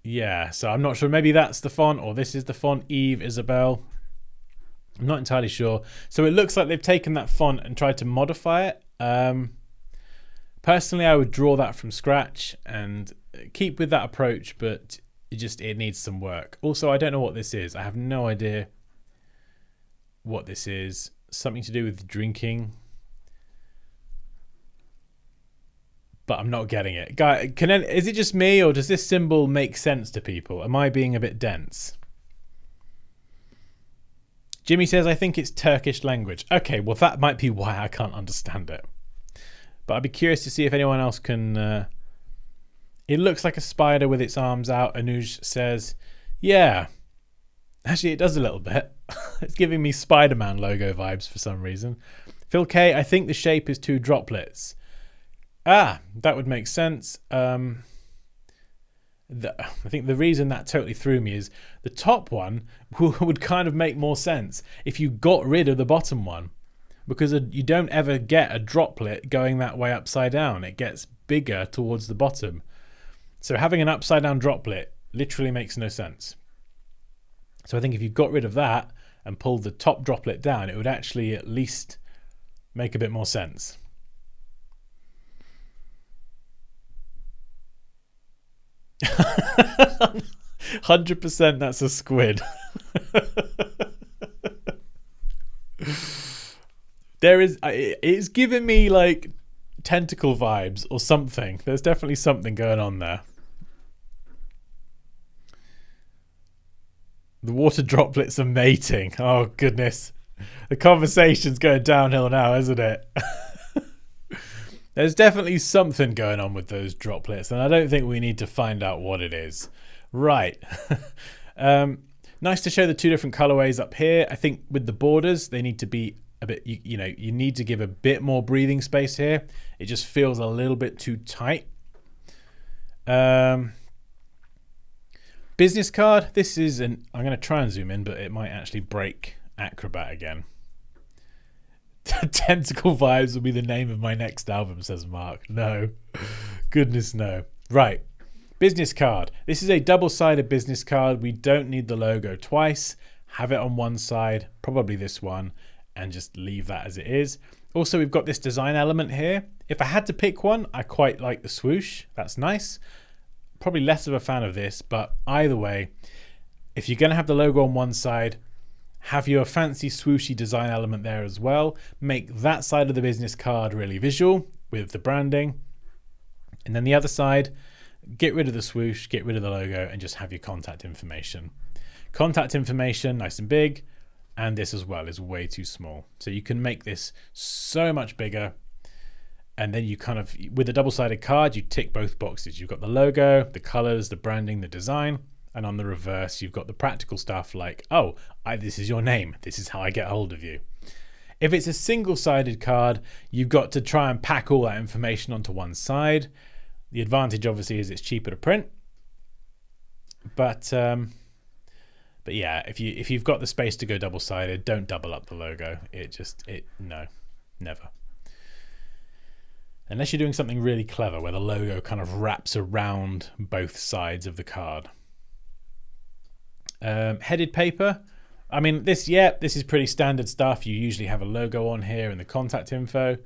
Yeah, so I'm not sure. Maybe that's the font, or this is the font, Eve Isabel. I'm not entirely sure. So it looks like they've taken that font and tried to modify it. Personally, I would draw that from scratch and keep with that approach, but it needs some work. Also, I don't know what this is. I have no idea what this is. Something to do with drinking. But I'm not getting it. Guy, is it just me, or does this symbol make sense to people? Am I being a bit dense? Jimmy says, I think it's Turkish language. Okay, well, that might be why I can't understand it. But I'd be curious to see if anyone else can... It looks like a spider with its arms out. Anuj says, yeah. Actually, it does a little bit. It's giving me Spider-Man logo vibes for some reason. Phil K, I think the shape is 2 droplets. Ah, that would make sense. I think the reason that totally threw me is the top one would kind of make more sense if you got rid of the bottom one, because you don't ever get a droplet going that way upside down. It gets bigger towards the bottom. So having an upside down droplet literally makes no sense. So I think if you got rid of that and pulled the top droplet down, it would actually at least make a bit more sense. %, that's a squid. It's giving me like tentacle vibes or something. There's definitely something going on there. The water droplets are mating. Oh goodness, the conversation's going downhill now, isn't it? There's definitely something going on with those droplets, and I don't think we need to find out what it is. Right. Nice to show the two different colorways up here. I think with the borders, they need to be a bit, you need to give a bit more breathing space here. It just feels a little bit too tight. Business card. This is I'm going to try and zoom in, but it might actually break Acrobat again. Tentacle Vibes will be the name of my next album, says Mark. No. Goodness no. Right. Business card. This is a double-sided business card. We don't need the logo twice. Have it on one side, probably this one, and just leave that as it is. Also, we've got this design element here. If I had to pick one, I quite like the swoosh. That's nice. Probably less of a fan of this, but either way, if you're going to have the logo on one side, have your fancy swooshy design element there as well. Make that side of the business card really visual with the branding. And then the other side, get rid of the swoosh, get rid of the logo, and just have your contact information. Contact information, nice and big. And this as well is way too small. So you can make this so much bigger. And then you kind of, with a double-sided card, you tick both boxes. You've got the logo, the colors, the branding, the design. And on the reverse, you've got the practical stuff like, oh, this is your name. This is how I get hold of you. If it's a single-sided card, you've got to try and pack all that information onto one side. The advantage, obviously, is it's cheaper to print. But yeah, if you've got the space to go double-sided, don't double up the logo. No, never. Unless you're doing something really clever where the logo kind of wraps around both sides of the card. Headed paper. I mean, this is pretty standard stuff. You usually have a logo on here and the contact info.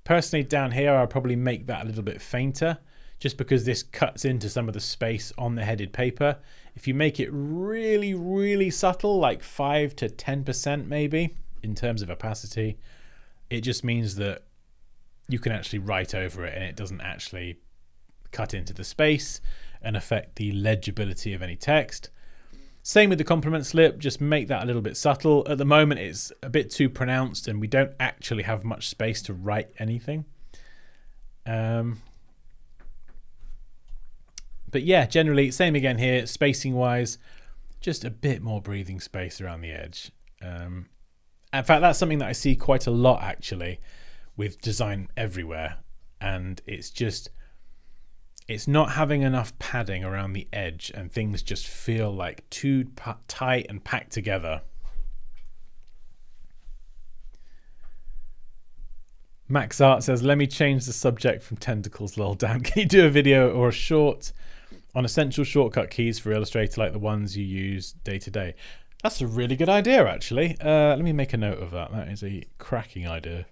Personally, down here, I'll probably make that a little bit fainter just because this cuts into some of the space on the headed paper. If you make it really, really subtle, like 5 to 10% maybe in terms of opacity, it just means that you can actually write over it and it doesn't actually cut into the space and affect the legibility of any text. Same with the compliment slip, just make that a little bit subtle. At the moment, it's a bit too pronounced and we don't actually have much space to write anything. But yeah, generally, same again here, spacing wise, just a bit more breathing space around the edge. In fact, that's something that I see quite a lot actually with design everywhere. And it's not having enough padding around the edge and things just feel like too tight and packed together. Max Art says, let me change the subject from tentacles, lol. Dan, can you do a video or a short on essential shortcut keys for Illustrator like the ones you use day to day? That's a really good idea, actually. Let me make a note of that. That is a cracking idea.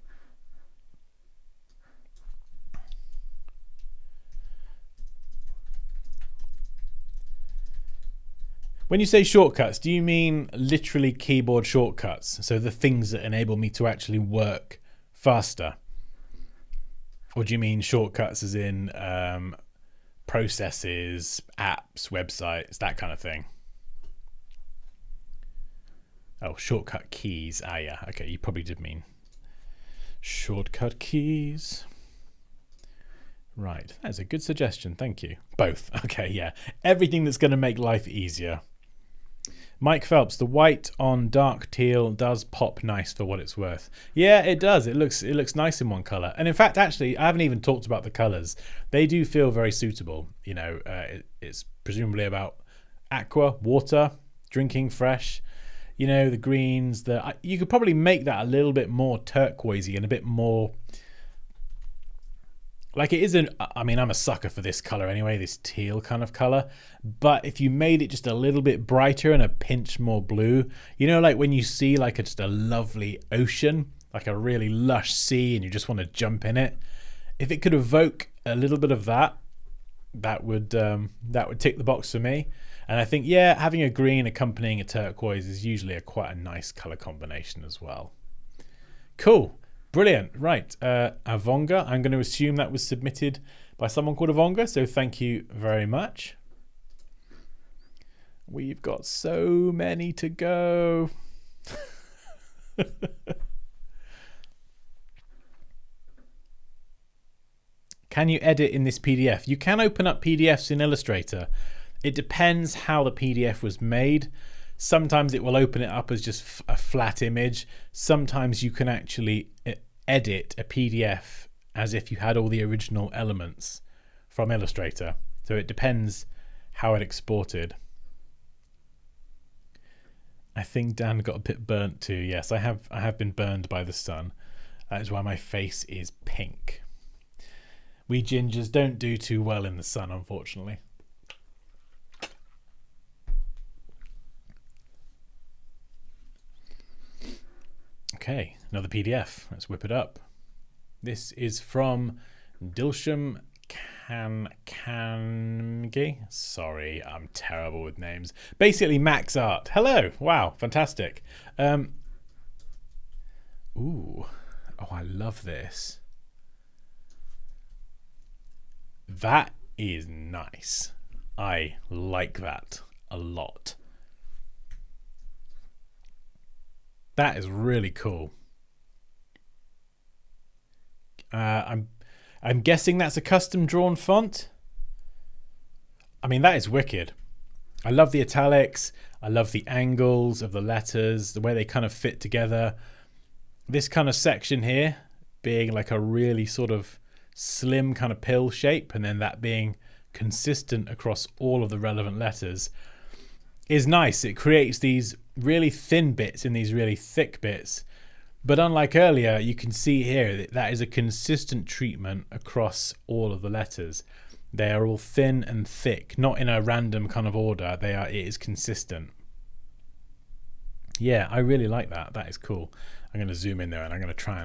When you say shortcuts, do you mean literally keyboard shortcuts? So the things that enable me to actually work faster? Or do you mean shortcuts as in processes, apps, websites, that kind of thing? Oh, shortcut keys. Ah, yeah. Okay, you probably did mean shortcut keys. Right, that's a good suggestion. Thank you. Both. Okay, yeah. Everything that's going to make life easier. Mike Phelps, the white on dark teal does pop nice for what it's worth. Yeah, it does. It looks nice in one color. And in fact, actually, I haven't even talked about the colors. They do feel very suitable. You know, it's presumably about aqua, water, drinking fresh. You know, the greens. You could probably make that a little bit more turquoisey and a bit more Like it isn't, I mean, I'm a sucker for this color anyway, this teal kind of color. But if you made it just a little bit brighter and a pinch more blue, you know, like when you see like just a lovely ocean, like a really lush sea and you just want to jump in it. If it could evoke a little bit of that, that would tick the box for me. And I think, yeah, having a green accompanying a turquoise is usually quite a nice color combination as well. Cool. Brilliant. Right. Avonga, I'm going to assume that was submitted by someone called Avonga, so thank you very much. We've got so many to go. Can you edit in this PDF? You can open up PDFs in Illustrator. It depends how the PDF was made. Sometimes it will open it up as just a flat image. Sometimes you can actually edit a PDF as if you had all the original elements from Illustrator. So it depends how it exported. I think Dan got a bit burnt too. Yes, I have been burned by the sun. That is why my face is pink. We gingers don't do too well in the sun, unfortunately. Okay, another PDF. Let's whip it up. This is from Dilsham Kangi. Sorry, I'm terrible with names. Basically, Max Art. Hello. Wow, fantastic. Ooh. Oh, I love this. That is nice. I like that a lot. That is really cool. I'm guessing that's a custom drawn font. I mean, that is wicked. I love the italics. I love the angles of the letters, the way they kind of fit together. This kind of section here being like a really sort of slim kind of pill shape, and then that being consistent across all of the relevant letters is nice. It creates these really thin bits and these really thick bits. But unlike earlier, you can see here that that is a consistent treatment across all of the letters. They are all thin and thick, not in a random kind of order. It is consistent. Yeah, I really like that. That is cool. I'm going to zoom in there and I'm going to try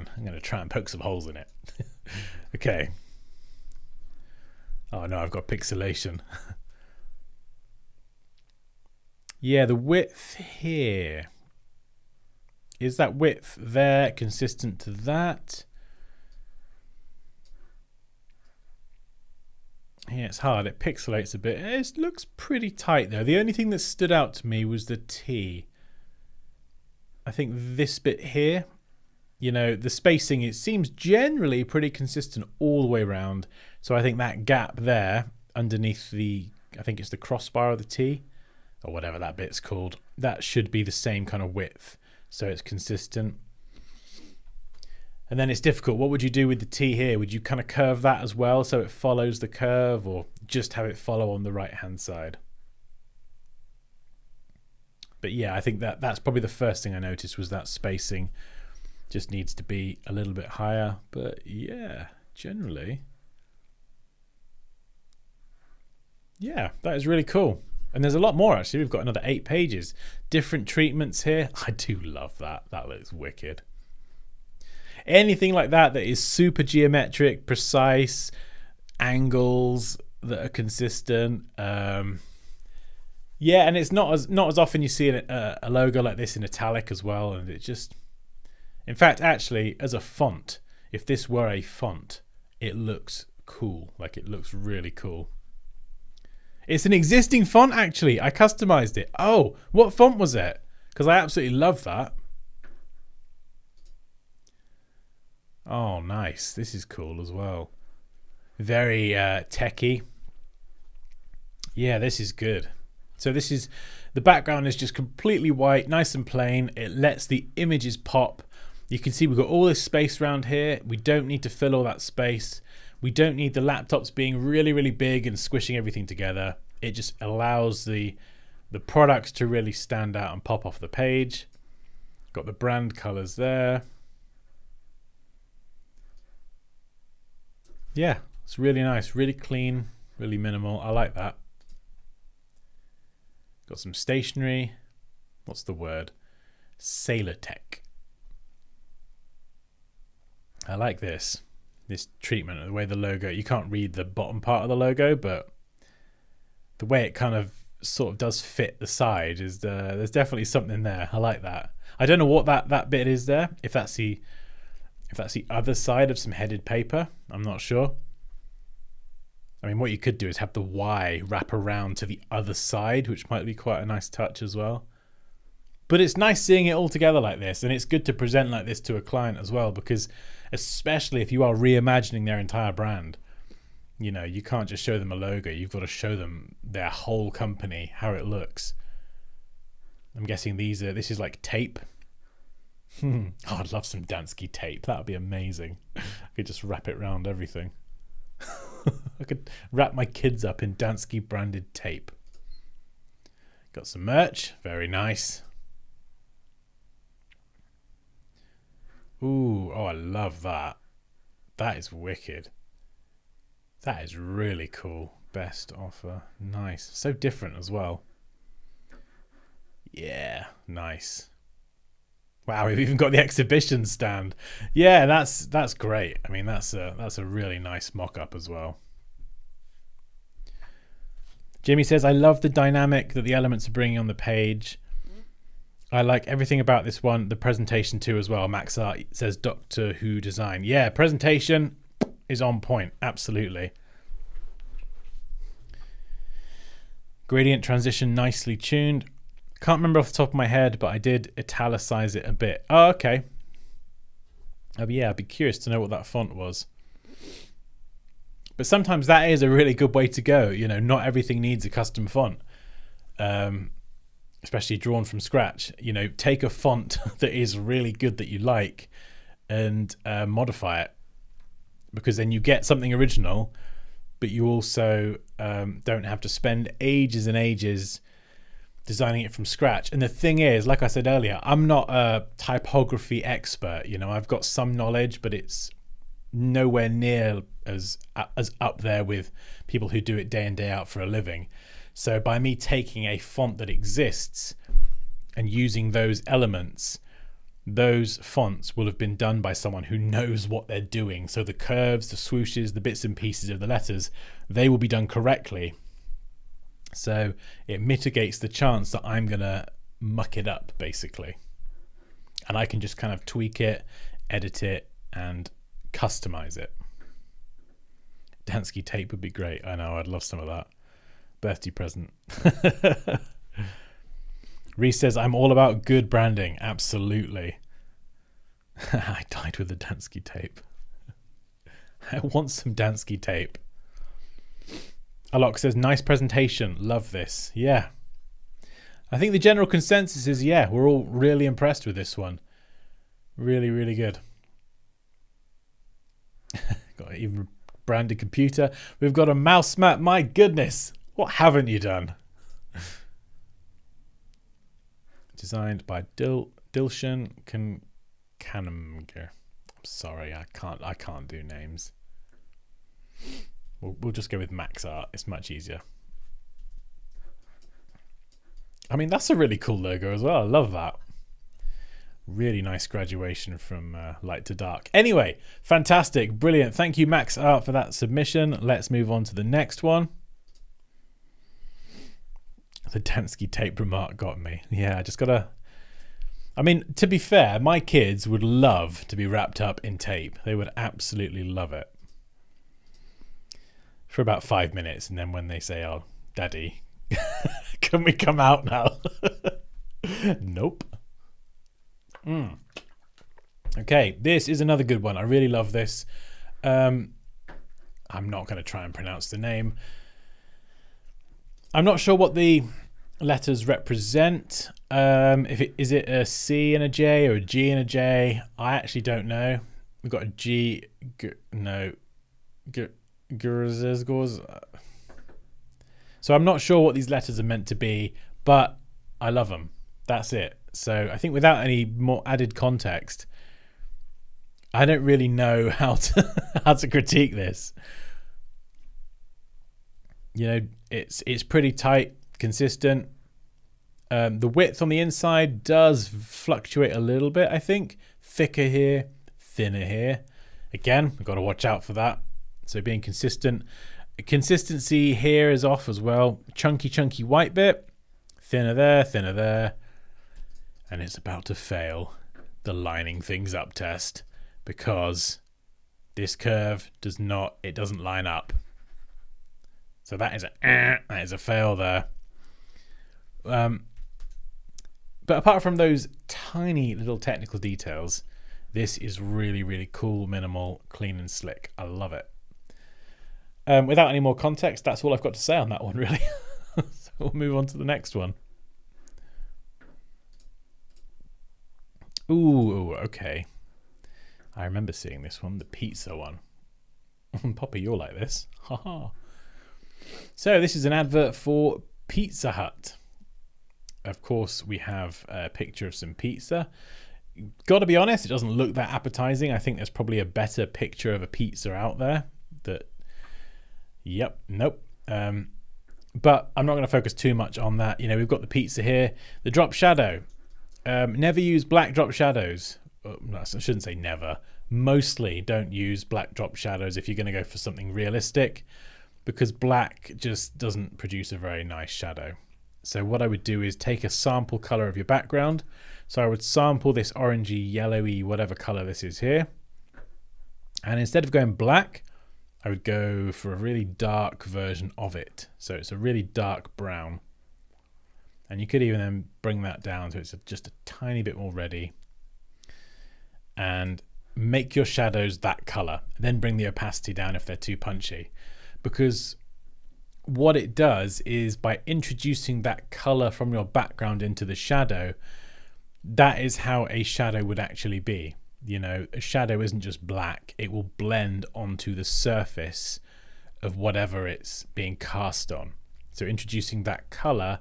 and poke some holes in it. Okay. Oh no, I've got pixelation. Yeah, the width here. Is that width there consistent to that? Yeah, it's hard. It pixelates a bit. It looks pretty tight though. The only thing that stood out to me was the T. I think this bit here, you know, the spacing, it seems generally pretty consistent all the way around. So I think that gap there underneath the, I think it's the crossbar of the T, or whatever that bit's called, that should be the same kind of width. So it's consistent. And then it's difficult. What would you do with the T here? Would you kind of curve that as well so it follows the curve, or just have it follow on the right hand side? But yeah, I think that's probably the first thing I noticed was that spacing just needs to be a little bit higher. But yeah, generally, yeah, that is really cool. And there's a lot more actually. We've got another 8 pages. Different treatments here. I do love that. That looks wicked. Anything like that that is super geometric, precise, angles that are consistent. Yeah, and it's not as often you see a logo like this in italic as well. And it just, in fact, actually, as a font, if this were a font, it looks cool. Like it looks really cool. It's an existing font, actually. I customized it. Oh, what font was it? Because I absolutely love that. Oh, nice. This is cool as well. Very techy. Yeah, this is good. So this is, the background is just completely white, nice and plain. It lets the images pop. You can see we've got all this space around here. We don't need to fill all that space. We don't need the laptops being really, really big and squishing everything together. It just allows the products to really stand out and pop off the page. Got the brand colors there. Yeah, It's really nice, really clean, really minimal. I like that. Got some stationery. What's the word? Sailor Tech. I like this treatment, the way the logo, you can't read the bottom part of the logo, but the way it kind of sort of does fit the side is there's definitely something there. I like that. I don't know what that bit is there. If that's the other side of some headed paper, I'm not sure. I mean, what you could do is have the Y wrap around to the other side, which might be quite a nice touch as well. But it's nice seeing it all together like this, and it's good to present like this to a client as well, because especially if you are reimagining their entire brand, you know, you can't just show them a logo. You've got to show them their whole company, how it looks. I'm guessing this is like tape. Oh, I'd love some Dansky tape. That would be amazing. I could just wrap it around everything. I could wrap my kids up in Dansky branded tape. Got some merch. Very nice. Ooh, oh, I love that. That is wicked. That is really cool. Best offer. Nice. So different as well. Yeah, nice. Wow, we've even got the exhibition stand. Yeah, that's great. I mean, that's a really nice mock-up as well. Jimmy says, I love the dynamic that the elements are bringing on the page. I like everything about this one, the presentation too as well. Max Art says Doctor Who design. Yeah, presentation is on point, absolutely. Gradient transition nicely tuned. Can't remember off the top of my head, but I did italicize it a bit. Oh, okay. Oh, yeah, I'd be curious to know what that font was. But sometimes that is a really good way to go. You know, not everything needs a custom font. Especially drawn from scratch. You know, take a font that is really good that you like and modify it, because then you get something original, but you also don't have to spend ages and ages designing it from scratch. And the thing is, like I said earlier, I'm not a typography expert. You know, I've got some knowledge, but it's nowhere near as up there with people who do it day in, day out for a living. So by me taking a font that exists and using those elements, those fonts will have been done by someone who knows what they're doing. So the curves, the swooshes, the bits and pieces of the letters, they will be done correctly. So it mitigates the chance that I'm going to muck it up, basically. And I can just kind of tweak it, edit it, and customize it. Dansky tape would be great. I know, I'd love some of that. Birthday present. Reese says, I'm all about good branding. Absolutely. I died with the Dansky tape. I want some Dansky tape. Alok says, nice presentation. Love this. Yeah. I think the general consensus is, yeah, we're all really impressed with this one. Really, really good. Got even a branded computer. We've got a mouse mat. My goodness. What haven't you done? Designed by Dilshan Kanamger. I'm sorry, I can't do names. We'll just go with Max Art. It's much easier. I mean, that's a really cool logo as well. I love that. Really nice graduation from light to dark. Anyway, fantastic, brilliant. Thank you, Max Art, for that submission. Let's move on to the next one. The Dansky tape remark got me. Yeah, I just gotta... I mean, to be fair, my kids would love to be wrapped up in tape. They would absolutely love it. For about 5 minutes, and then when they say, oh, Daddy, can we come out now? Nope. Okay, this is another good one. I really love this. I'm not going to try and pronounce the name. I'm not sure what the letters represent. Is it a C and a J or a G and a J? I actually don't know. We've got a G. So I'm not sure what these letters are meant to be, but I love them. That's it. So I think without any more added context, I don't really know how to critique this. You know, it's pretty tight, consistent. The width on the inside does fluctuate a little bit, I think. Thicker here, thinner here. Again, we've got to watch out for that. So being consistent. Consistency here is off as well. Chunky white bit. Thinner there. And it's about to fail the lining things up test because this curve doesn't line up. So that is a fail there. But apart from those tiny little technical details, this is really, really cool, minimal, clean and slick. I love it. Without any more context, that's all I've got to say on that one, really. So we'll move on to the next one. Ooh, okay. I remember seeing this one, the pizza one. Poppy, you're like this. Haha. So this is an advert for Pizza Hut. Of course, we have a picture of some pizza. Got to be honest, it doesn't look that appetizing. I think there's probably a better picture of a pizza out there. Nope. But I'm not going to focus too much on that. You know, we've got the pizza here. The drop shadow. Never use black drop shadows. I shouldn't say never. Mostly don't use black drop shadows if you're going to go for something realistic, because black just doesn't produce a very nice shadow. So what I would do is take a sample color of your background. So I would sample this orangey, yellowy, whatever color this is here. And instead of going black, I would go for a really dark version of it. So it's a really dark brown. And you could even then bring that down so it's just a tiny bit more ready. And make your shadows that color. Then bring the opacity down if they're too punchy. Because what it does is by introducing that color from your background into the shadow, that is how a shadow would actually be. You know, a shadow isn't just black. It will blend onto the surface of whatever it's being cast on. So introducing that color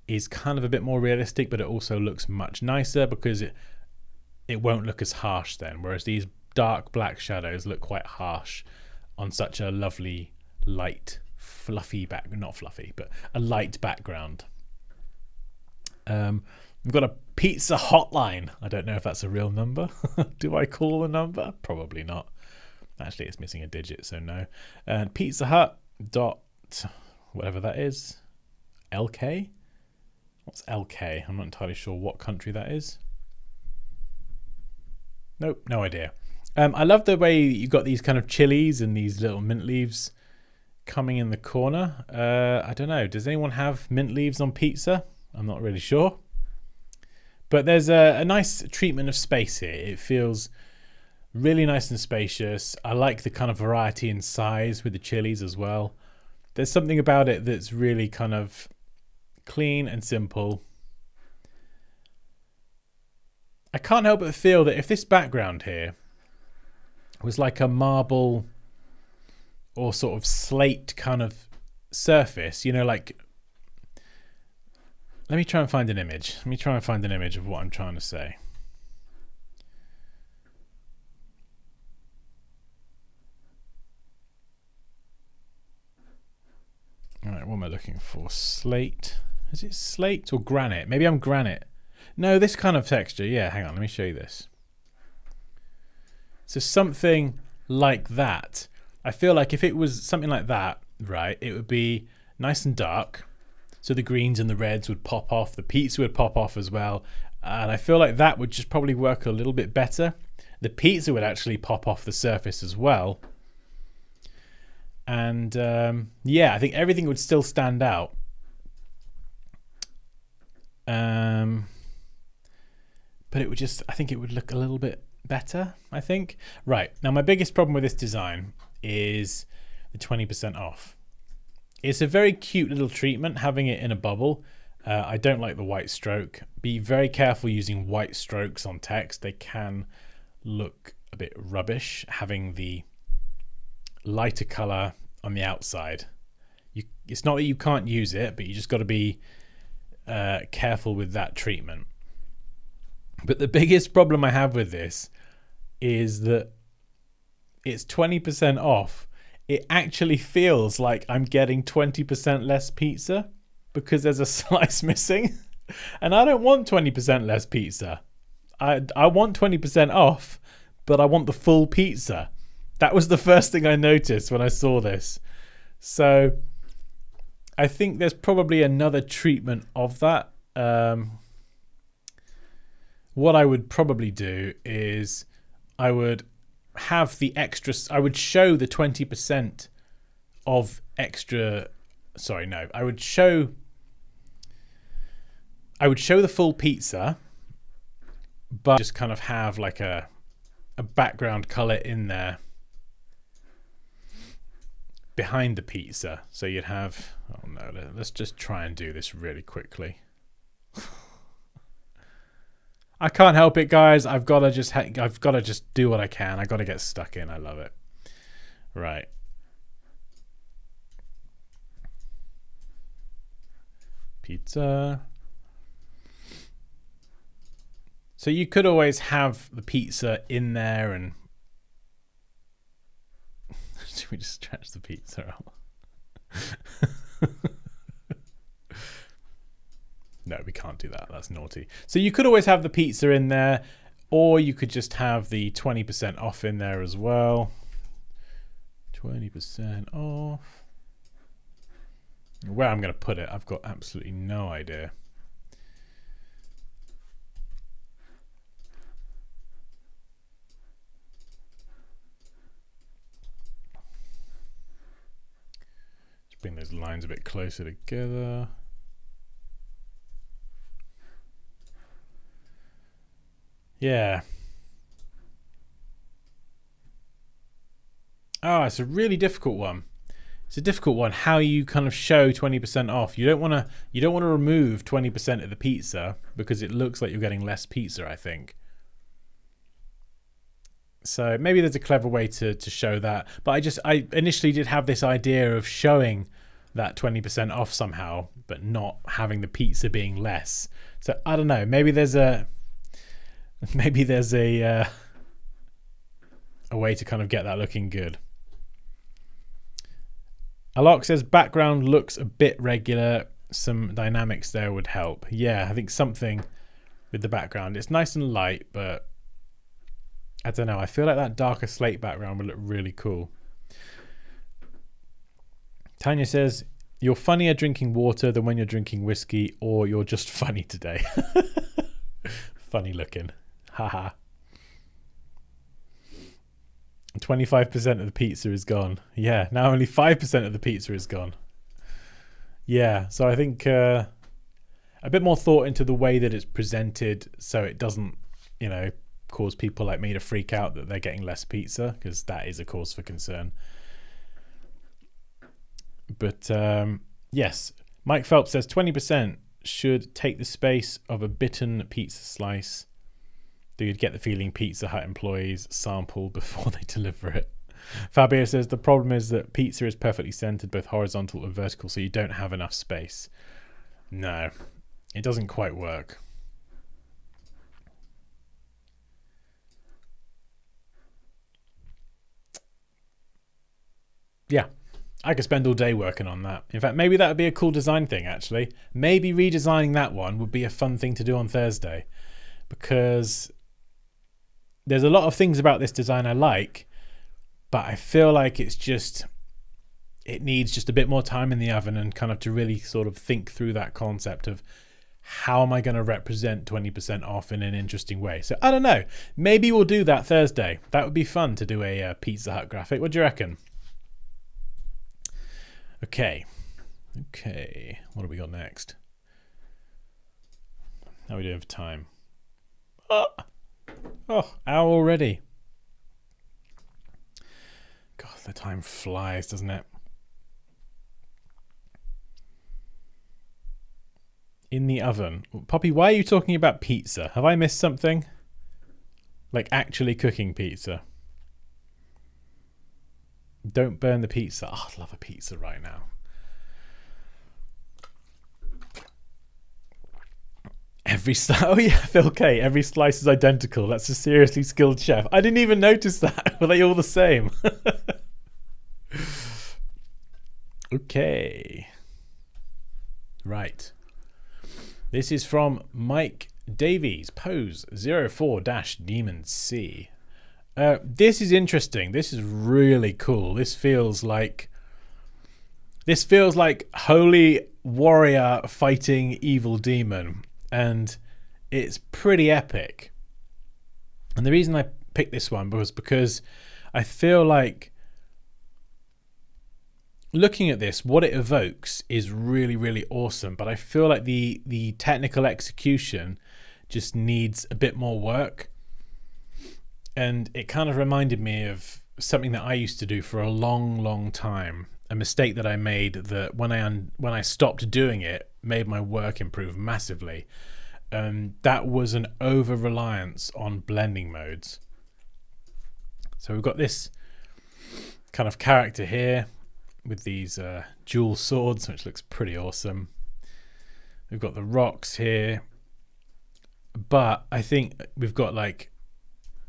is kind of a bit more realistic, but it also looks much nicer because it won't look as harsh then. Whereas these dark black shadows look quite harsh on such a lovely, light, fluffy not fluffy, but a light background. We've got a pizza hotline. I don't know if that's a real number. Do I call the number? Probably not. Actually, it's missing a digit, so no. And Pizza Hut dot whatever that is. LK? What's LK? I'm not entirely sure what country that is. Nope, no idea. I love the way you've got these kind of chilies and these little mint leaves coming in the corner. I don't know. Does anyone have mint leaves on pizza? I'm not really sure. But there's a nice treatment of space here. It feels really nice and spacious. I like the kind of variety in size with the chilies as well. There's something about it that's really kind of clean and simple. I can't help but feel that if this background here was like a marble or sort of slate kind of surface, you know, like, let me try and find an image. Let me try and find an image of what I'm trying to say. All right, what am I looking for? Slate. Is it slate or granite? Maybe I'm granite. No, this kind of texture. Yeah, hang on. Let me show you this. So something like that. I feel like if it was something like that, right, it would be nice and dark. So the greens and the reds would pop off. The pizza would pop off as well. And I feel like that would just probably work a little bit better. The pizza would actually pop off the surface as well. And yeah, I think everything would still stand out. But it would just, I think it would look a little bit better, I think. Right, now my biggest problem with this design is the 20% off. It's a very cute little treatment having it in a bubble. I don't like the white stroke. Be very careful using white strokes on text. They can look a bit rubbish having the lighter color on the outside. It's not that you can't use it, but you just got to be careful with that treatment. But the biggest problem I have with this is that it's 20% off it actually feels like I'm getting 20% less pizza because there's a slice missing. And I don't want 20% less pizza. I want 20% off, but I want the full pizza. That was the first thing I noticed when I saw this. So I think there's probably another treatment of that. What I would probably do is I would have the extra, I would show the 20% of extra, sorry, no, I would show the full pizza, but just kind of have like a background color in there behind the pizza. So you'd have, oh no, let's just try and do this really quickly. I can't help it, guys. I've got to just do what I can. I got to get stuck in. I love it. Right. Pizza. So you could always have the pizza in there, and should we just stretch the pizza out? No, we can't do that. That's naughty. So you could always have the pizza in there, or you could just have the 20% off in there as well. 20% off. Where I'm going to put it, I've got absolutely no idea. Just bring those lines a bit closer together. Yeah. Oh, it's a really difficult one. It's a difficult one. How you kind of show 20% off. You don't want to remove 20% of the pizza because it looks like you're getting less pizza, I think. So maybe there's a clever way to show that. But I initially did have this idea of showing that 20% off somehow, but not having the pizza being less. So I don't know. Maybe there's a way to kind of get that looking good. Alok says background looks a bit regular. Some dynamics there would help. Yeah, I think something with the background. It's nice and light, but I don't know. I feel like that darker slate background would look really cool. Tanya says, you're funnier drinking water than when you're drinking whiskey, or you're just funny today. Funny looking. Haha. 25% of the pizza is gone. Yeah, now only 5% of the pizza is gone. Yeah, so I think a bit more thought into the way that it's presented so it doesn't, cause people like me to freak out that they're getting less pizza, because that is a cause for concern. But yes, Mike Phelps says 20% should take the space of a bitten pizza slice. Do you get the feeling Pizza Hut employees sample before they deliver it? Fabio says the problem is that pizza is perfectly centered, both horizontal and vertical, so you don't have enough space. No, it doesn't quite work. Yeah, I could spend all day working on that. In fact, maybe that would be a cool design thing, actually. Maybe redesigning that one would be a fun thing to do on Thursday, because there's a lot of things about this design I like, but I feel like it needs just a bit more time in the oven and kind of to really sort of think through that concept of how am I going to represent 20% off in an interesting way. So I don't know. Maybe we'll do that Thursday. That would be fun to do a Pizza Hut graphic. What do you reckon? Okay. What have we got next? How are we doing for time? Oh, hour already. God, the time flies, doesn't it? In the oven. Poppy, why are you talking about pizza? Have I missed something? Like actually cooking pizza. Don't burn the pizza. Oh, I love a pizza right now. Oh yeah, Phil K. Every slice is identical. That's a seriously skilled chef. I didn't even notice that. Were they all the same? Okay. Right. This is from Mike Davies, pose 04-Demon C. This is interesting. This is really cool. This feels like holy warrior fighting evil demon, and it's pretty epic. And the reason I picked this one was because I feel like looking at this, what it evokes is really, really awesome, but I feel like the technical execution just needs a bit more work. And it kind of reminded me of something that I used to do for a long, long time. A mistake that I made that when I stopped doing it made my work improve massively. That was an over-reliance on blending modes. So we've got this kind of character here with these dual swords, which looks pretty awesome. We've got the rocks here, but I think we've got like,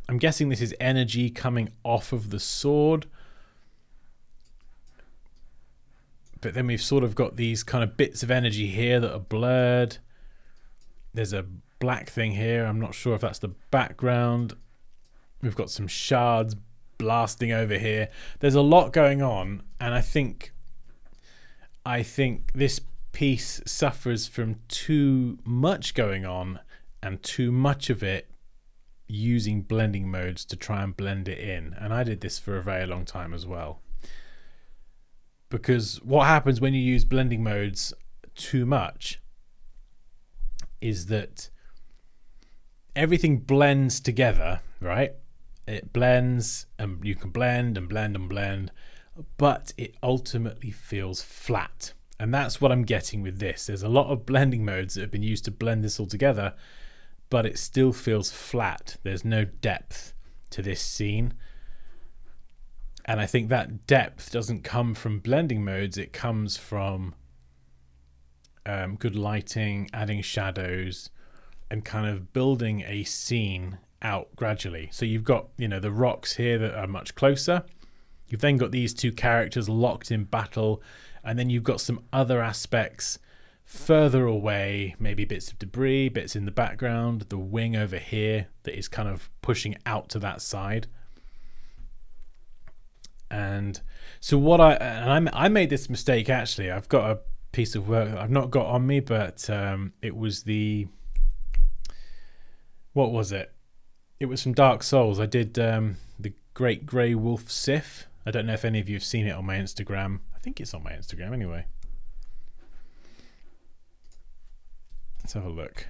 I'm guessing this is energy coming off of the sword, but then we've sort of got these kind of bits of energy here that are blurred. There's a black thing here. I'm not sure if that's the background. We've got some shards blasting over here. There's a lot going on, and I think this piece suffers from too much going on and too much of it using blending modes to try and blend it in. And I did this for a very long time as well, because what happens when you use blending modes too much is that everything blends together, right? It blends, and you can blend and blend and blend, but it ultimately feels flat. And that's what I'm getting with this. There's a lot of blending modes that have been used to blend this all together, but it still feels flat. There's no depth to this scene. And I think that depth doesn't come from blending modes. It comes from good lighting, adding shadows, and kind of building a scene out gradually. So you've got, the rocks here that are much closer. You've then got these two characters locked in battle, and then you've got some other aspects further away, maybe bits of debris, bits in the background, the wing over here that is kind of pushing out to that side. And so I made this mistake actually. I've got a piece of work that I've not got on me, but it was what was it? It was from Dark Souls. I did the Great Grey Wolf Sif. I don't know if any of you have seen it on my Instagram. I think it's on my Instagram anyway. Let's have a look.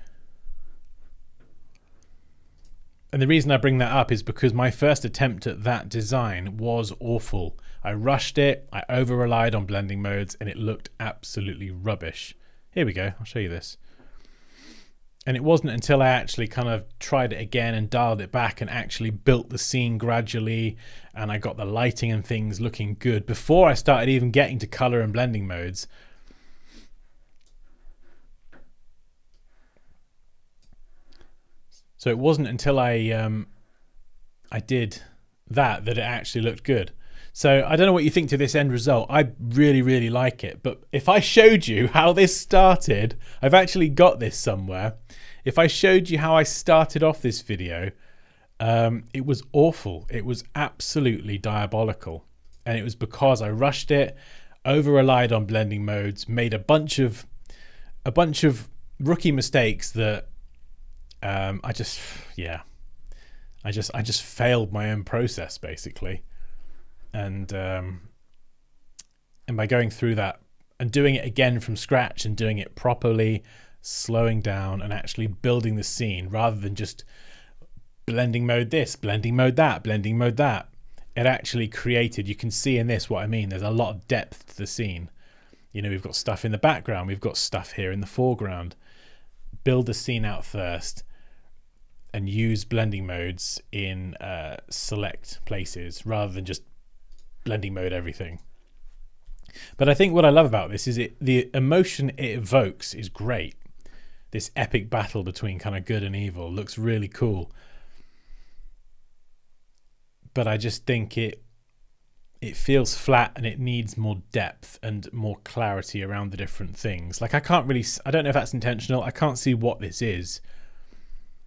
And the reason I bring that up is because my first attempt at that design was awful. I rushed it, I over-relied on blending modes, and it looked absolutely rubbish. Here we go, I'll show you this. And it wasn't until I actually kind of tried it again and dialed it back and actually built the scene gradually, and I got the lighting and things looking good before I started even getting to color and blending modes. So it wasn't until I did that it actually looked good. So I don't know what you think to this end result. I really, really like it. But if I showed you how this started, I've actually got this somewhere. If I showed you how I started off this video, it was awful. It was absolutely diabolical. And it was because I rushed it, over-relied on blending modes, made a bunch of rookie mistakes that I just failed my own process basically, and by going through that and doing it again from scratch and doing it properly, slowing down and actually building the scene rather than just blending mode this, blending mode that, blending mode that, it actually created, you can see in this what I mean, there's a lot of depth to the scene. We've got stuff in the background, we've got stuff here in the foreground. Build the scene out first and use blending modes in select places rather than just blending mode everything. But I think what I love about this is the emotion it evokes is great. This epic battle between kind of good and evil looks really cool. But I just think it feels flat and it needs more depth and more clarity around the different things. Like I don't know if that's intentional. I can't see what this is.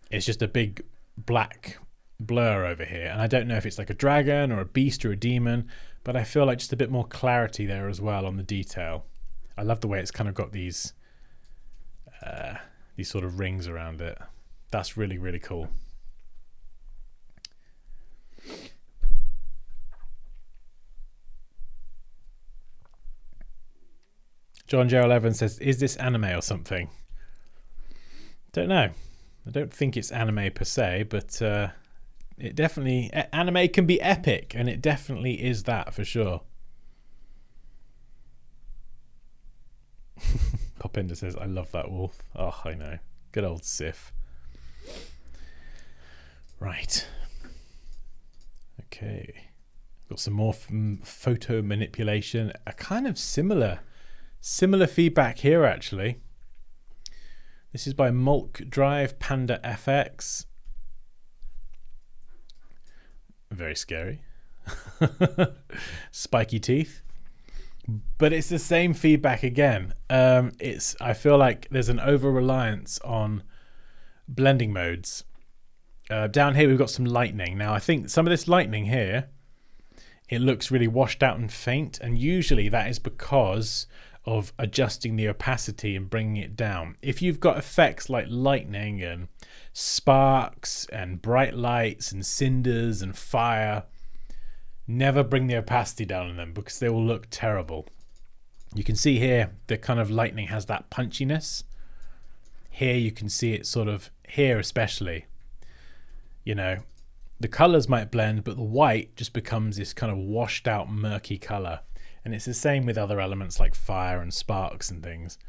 It's just a big black blur over here. And I don't know if it's like a dragon or a beast or a demon, but I feel like just a bit more clarity there as well on the detail. I love the way it's kind of got these sort of rings around it. That's really, really cool. John Gerald Evans says, is this anime or something? Don't know. I don't think it's anime per se, but it definitely... Anime can be epic, and it definitely is that for sure. Popinder says, I love that wolf. Oh, I know. Good old Sif. Right. Okay. Got some more photo manipulation. A kind of similar feedback here, actually. This is by Mulk Drive Panda FX. Very scary. Spiky teeth. But it's the same feedback again. I feel like there's an over-reliance on blending modes. Down here we've got some lightning. Now I think some of this lightning here, it looks really washed out and faint, and usually that is because of adjusting the opacity and bringing it down. If you've got effects like lightning and sparks and bright lights and cinders and fire, never bring the opacity down on them because they will look terrible. You can see here the kind of lightning has that punchiness. Here you can see it sort of, here especially, you know, the colors might blend, but the white just becomes this kind of washed out murky color. And it's the same with other elements like fire and sparks and things.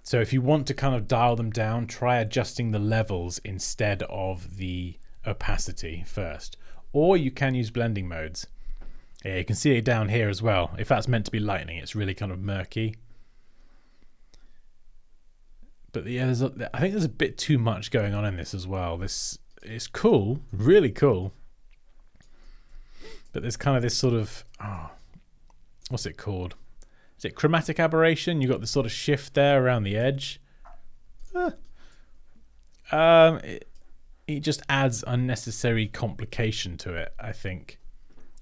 So if you want to kind of dial them down, try adjusting the levels instead of the opacity first. Or you can use blending modes. Yeah, you can see it down here as well. If that's meant to be lightning, it's really kind of murky. But yeah, I think there's a bit too much going on in this as well. This is cool, really cool. But there's kind of this sort of... what's it called? Is it chromatic aberration? You got this sort of shift there around the edge. It just adds unnecessary complication to it, I think.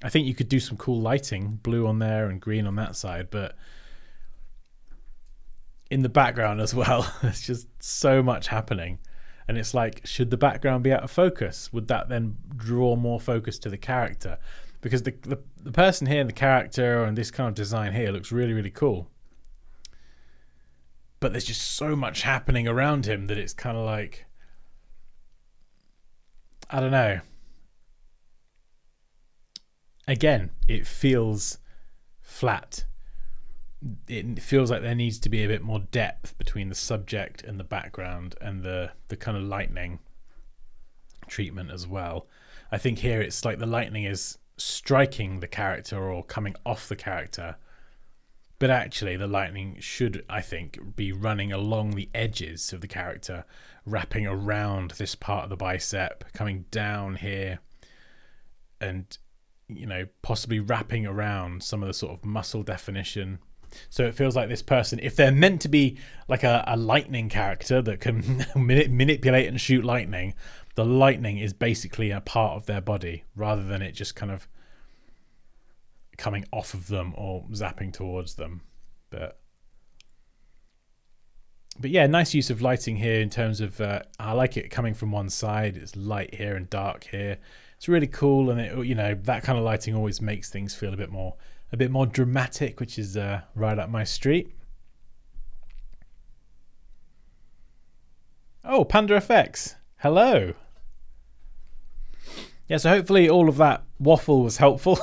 I think you could do some cool lighting, blue on there and green on that side, but in the background as well, there's just so much happening. And it's like, should the background be out of focus? Would that then draw more focus to the character? Because the person here and the character and this kind of design here looks really, really cool. But there's just so much happening around him that it's kind of like, I don't know. Again, it feels flat. It feels like there needs to be a bit more depth between the subject and the background and the kind of lightning treatment as well. I think here it's like the lightning is striking the character or coming off the character, but actually the lightning should, I think, be running along the edges of the character, wrapping around this part of the bicep, coming down here, and, you know, possibly wrapping around some of the sort of muscle definition. So it feels like this person, if they're meant to be like a lightning character that can manipulate and shoot lightning, the lightning is basically a part of their body rather than it just kind of coming off of them or zapping towards them. But yeah, nice use of lighting here in terms of I like it coming from one side. It's light here and dark here. It's really cool, and it, you know, that kind of lighting always makes things feel a bit more dramatic, which is right up my street. Oh, Panda FX, hello. Yeah, so hopefully all of that waffle was helpful.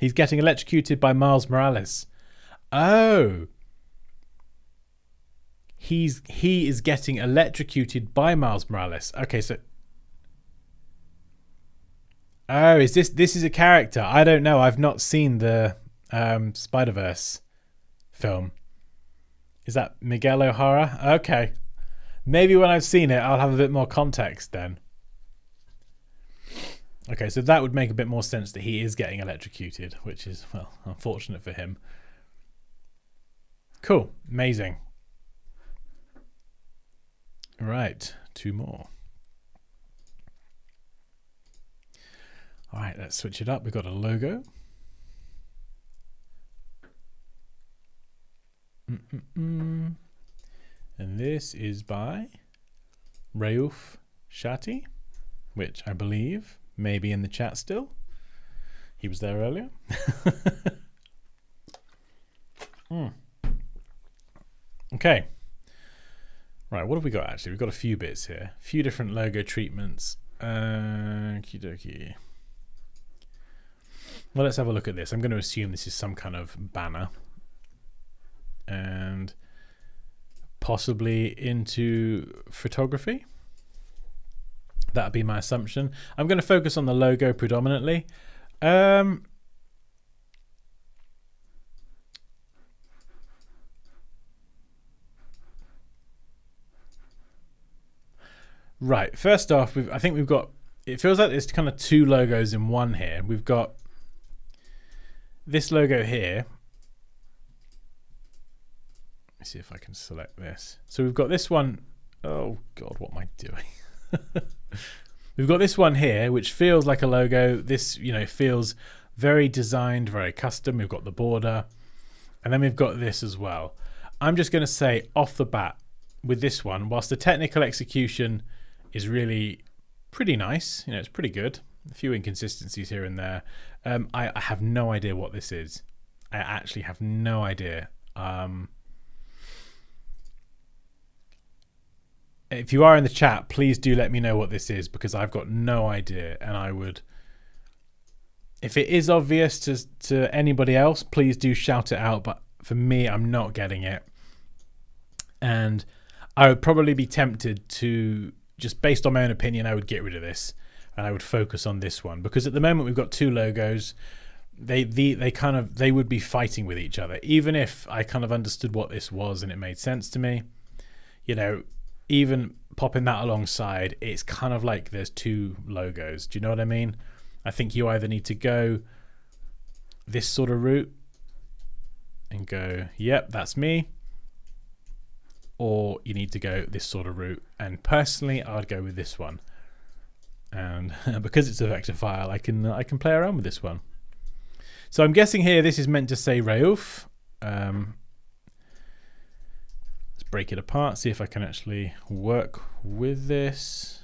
He's getting electrocuted by Miles Morales. Oh. He is getting electrocuted by Miles Morales. Okay, so... Oh, is this is a character? I don't know. I've not seen the Spider-Verse film. Is that Miguel O'Hara? Okay. Maybe when I've seen it, I'll have a bit more context then. Okay, so that would make a bit more sense that he is getting electrocuted, which is, well, unfortunate for him. Cool. Amazing. Right, 2 more. All right, let's switch it up. We've got a logo. And this is by Raouf Shati, which I believe may be in the chat still. He was there earlier. Okay. Right, what have we got actually? We've got a few bits here. A few different logo treatments. Okie dokie. Well, let's have a look at this. I'm going to assume this is some kind of banner. And possibly into photography. That would be my assumption. I'm going to focus on the logo predominantly. Right, first off, I think we've got, it feels like there's kind of 2 logos in one here. We've got this logo here. Let me see if I can select this. So we've got this one. Oh God, what am I doing? We've got this one here, which feels like a logo. This, you know, feels very designed, very custom. We've got the border, and then we've got this as well. I'm just going to say off the bat with this one, whilst the technical execution is really pretty nice, you know, it's pretty good. A few inconsistencies here and there. I have no idea what this is. I actually have no idea. If you are in the chat, please do let me know what this is, because I've got no idea, and I would, if it is obvious to anybody else, please do shout it out, but for me, I'm not getting it. And I would probably be tempted to, just based on my own opinion, I would get rid of this and I would focus on this one, because at the moment we've got 2 logos. They would be fighting with each other. Even if I kind of understood what this was and it made sense to me, you know, even popping that alongside, it's kind of like there's 2 logos. Do you know what I mean? I think you either need to go this sort of route and go, yep, that's me, or you need to go this sort of route. And personally, I'd go with this one. And because it's a vector file, I can play around with this one. So I'm guessing here this is meant to say Raouf. Let's break it apart, see if I can actually work with this.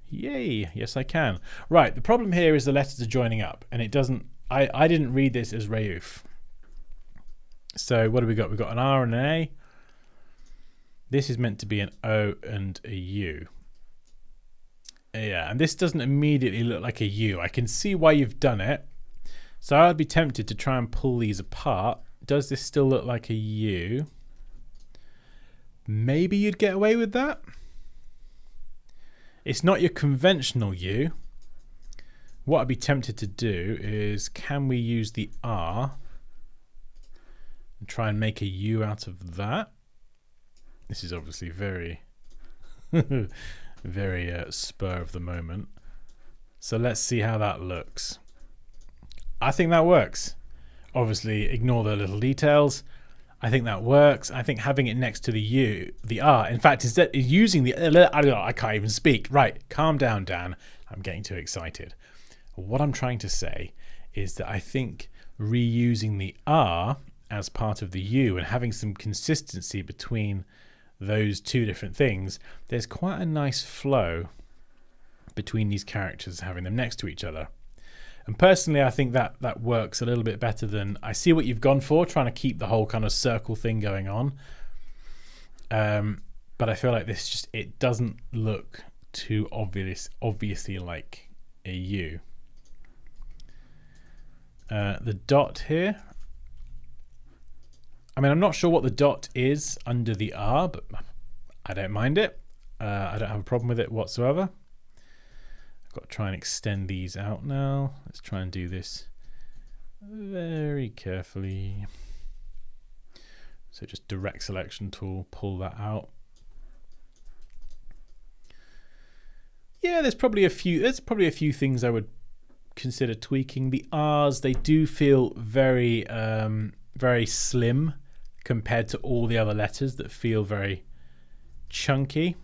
Yay, yes I can. Right, the problem here is the letters are joining up, and it doesn't, I didn't read this as Raouf. So what do we got? We've got an R and an A. This is meant to be an O and a U. Yeah, and this doesn't immediately look like a U. I can see why you've done it. So I'd be tempted to try and pull these apart. Does this still look like a U? Maybe you'd get away with that. It's not your conventional U. What I'd be tempted to do is, can we use the R and try and make a U out of that? This is obviously very, very spur of the moment. So let's see how that looks. I think that works. Obviously, ignore the little details. I think that works. I think having it next to the U, the R, in fact, instead of using the, I can't even speak. Right, calm down, Dan. I'm getting too excited. What I'm trying to say is that I think reusing the R as part of the U and having some consistency between those 2 different things, there's quite a nice flow between these characters, having them next to each other. And personally, I think that works a little bit better than, I see what you've gone for, trying to keep the whole kind of circle thing going on. But I feel like this just, it doesn't look too obviously like a U. The dot here, I mean, I'm not sure what the dot is under the R, but I don't mind it. I don't have a problem with it whatsoever. I've got to try and extend these out now. Let's try and do this very carefully. So just direct selection tool, pull that out. Yeah, there's probably a few things I would consider tweaking. The R's, they do feel very, very slim compared to all the other letters that feel very chunky.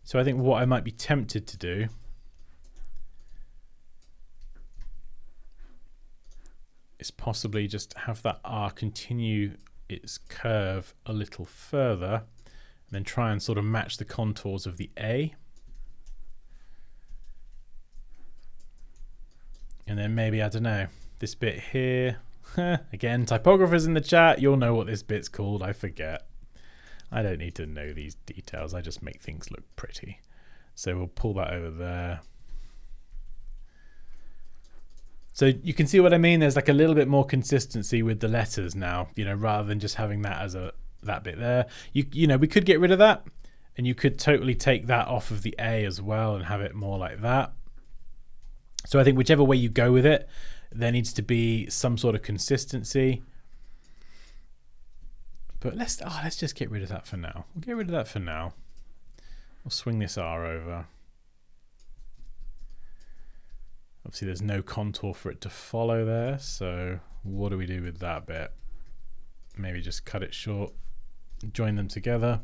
So I think what I might be tempted to do is possibly just have that R continue its curve a little further and then try and sort of match the contours of the A. And then maybe, I don't know, this bit here. Again, typographers in the chat, you'll know what this bit's called. I forget. I don't need to know these details. I just make things look pretty. So we'll pull that over there. So you can see what I mean. There's like a little bit more consistency with the letters now, you know, rather than just having that as that bit there. You know, we could get rid of that, and you could totally take that off of the A as well and have it more like that. So I think whichever way you go with it, there needs to be some sort of consistency. But let's just get rid of that for now. We'll get rid of that for now. We'll swing this R over. Obviously there's no contour for it to follow there, so what do we do with that bit? Maybe just cut it short, join them together.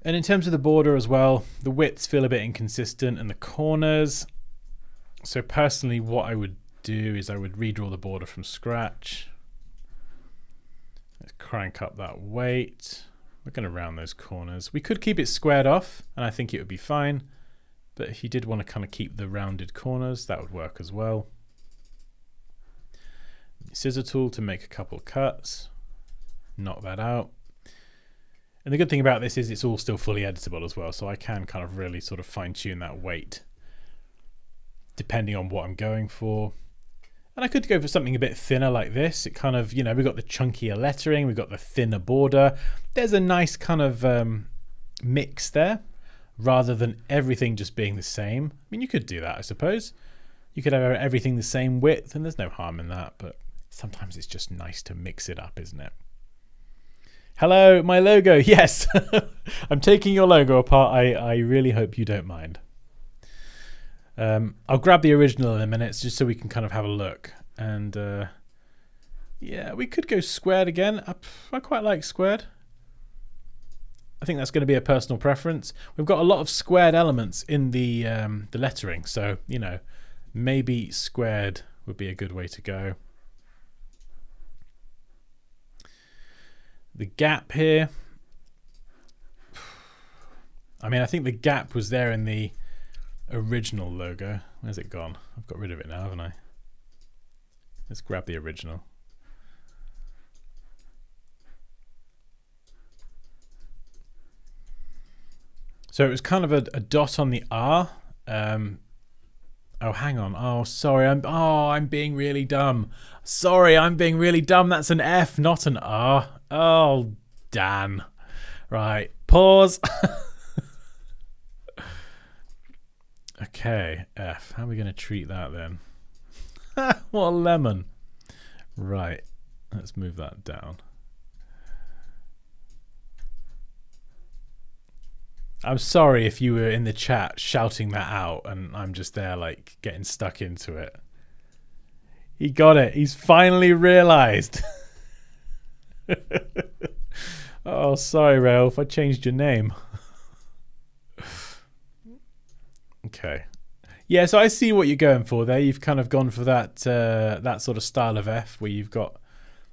And in terms of the border as well, the widths feel a bit inconsistent and the corners. So personally what I would do is I would redraw the border from scratch. Let's crank up that weight. We're going to round those corners. We could keep it squared off and I think it would be fine. But if you did want to kind of keep the rounded corners, that would work as well. Scissor tool to make a couple cuts. Knock that out. And the good thing about this is it's all still fully editable as well, so I can kind of really sort of fine tune that weight depending on what I'm going for. And I could go for something a bit thinner like this. It kind of, you know, we've got the chunkier lettering, we've got the thinner border. There's a nice kind of mix there rather than everything just being the same. I mean, you could do that, I suppose. You could have everything the same width and there's no harm in that, but sometimes it's just nice to mix it up, isn't it? Hello, my logo. Yes, I'm taking your logo apart. I really hope you don't mind. I'll grab the original in a minute just so we can kind of have a look. And yeah, we could go squared again. I quite like squared. I think that's going to be a personal preference. We've got a lot of squared elements in the lettering. So, you know, maybe squared would be a good way to go. The gap here, I mean, I think the gap was there in the original logo. Where's it gone? I've got rid of it now, haven't I? Let's grab the original. So it was kind of a dot on the R. Oh, hang on. Oh, sorry. I'm being really dumb. Sorry, I'm being really dumb. That's an F, not an R. Oh, Dan. Right. Pause. Okay, F. How are we going to treat that then? What a lemon. Right. Let's move that down. I'm sorry if you were in the chat shouting that out and I'm just there like getting stuck into it. He got it. He's finally realized. Oh, sorry, Ralph. I changed your name. Okay. Yeah, so I see what you're going for there. You've kind of gone for that that sort of style of F where you've got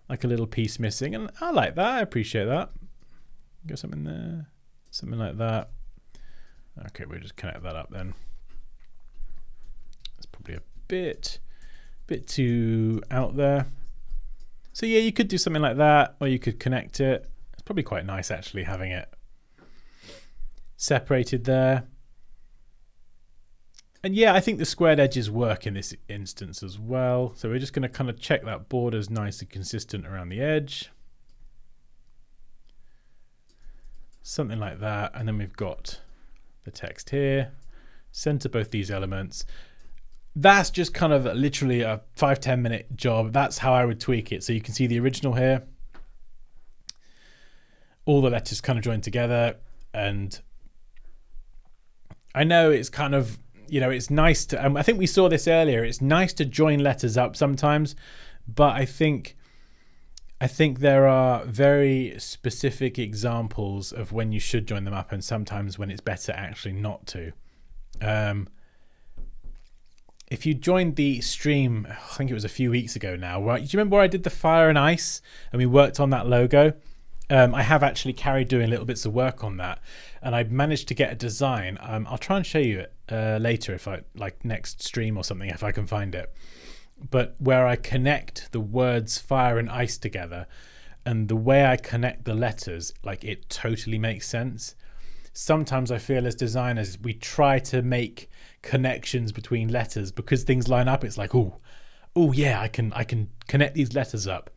like a little piece missing. And I like that. I appreciate that. Got something there. Something like that. Okay, we'll just connect that up then. It's probably a bit too out there. So yeah, you could do something like that, or you could connect it. It's probably quite nice actually having it separated there. And yeah, I think the squared edges work in this instance as well. So we're just going to kind of check that border's nice and consistent around the edge. Something like that. And then we've got the text here. Center both these elements. That's just kind of literally a 5-10 minute job. That's how I would tweak it. So you can see the original here. all the letters kind of joined together. And I know it's kind of, you know, it's nice to, I think we saw this earlier, it's nice to join letters up sometimes, but I think there are very specific examples of when you should join them up and sometimes when it's better actually not to. If you joined the stream, I think it was a few weeks ago now, right? Do you remember where I did the fire and ice and we worked on that logo? I have actually carried doing little bits of work on that, and I managed to get a design. I'll try and show you it later, if I like next stream or something, if I can find it. But where I connect the words fire and ice together, and the way I connect the letters, like it totally makes sense. Sometimes I feel as designers we try to make connections between letters because things line up. It's like, oh yeah, I can connect these letters up.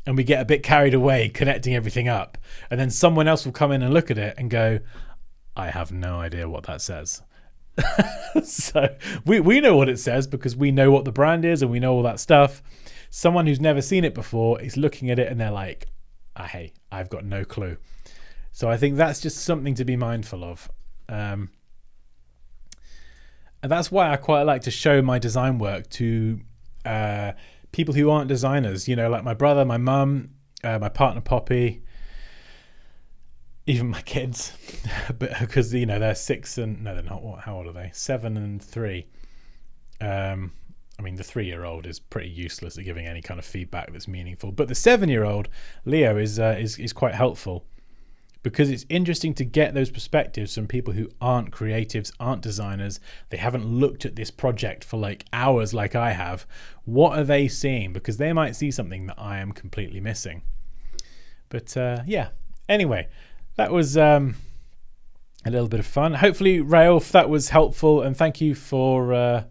And we get a bit carried away connecting everything up. And then someone else will come in and look at it and go, I have no idea what that says. So we know what it says because we know what the brand is and we know all that stuff. Someone who's never seen it before is looking at it and they're like, hey, I've got no clue. So I think that's just something to be mindful of. And that's why I quite like to show my design work to people who aren't designers, you know, like my brother, my mum, my partner Poppy, even my kids, but because, you know, they're 6 and no, they're not. What? How old are they? 7 and 3. I mean, the 3-year-old is pretty useless at giving any kind of feedback that's meaningful, but the 7-year-old Leo is quite helpful because it's interesting to get those perspectives from people who aren't creatives, aren't designers. They haven't looked at this project for like hours like I have. What are they seeing? Because they might see something that I am completely missing. But yeah, anyway, that was a little bit of fun. Hopefully, Raouf, that was helpful. And thank you for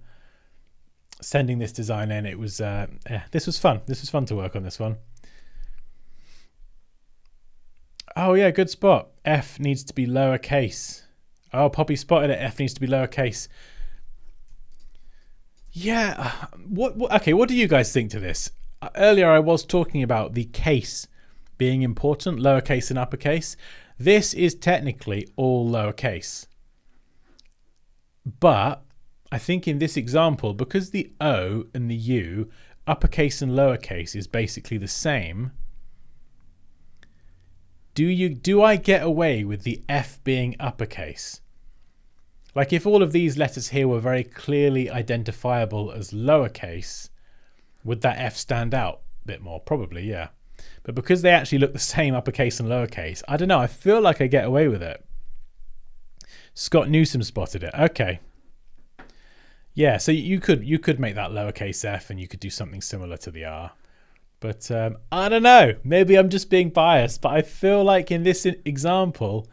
sending this design in. It was this was fun. This was fun to work on this one. Oh yeah, good spot. F needs to be lowercase. Oh, Poppy spotted it. F needs to be lowercase. Yeah. Okay, what do you guys think to this? Earlier I was talking about the case being important, lowercase and uppercase. This is technically all lowercase. But I think in this example, because the O and the U, uppercase and lowercase, is basically the same, do I get away with the F being uppercase? Like if all of these letters here were very clearly identifiable as lowercase, would that F stand out a bit more? Probably, yeah. But because they actually look the same, uppercase and lowercase, I don't know, I feel like I get away with it. Scott Newsom spotted it. Okay. Yeah, so you could make that lowercase f and you could do something similar to the R. But I don't know. Maybe I'm just being biased, but I feel like in this example,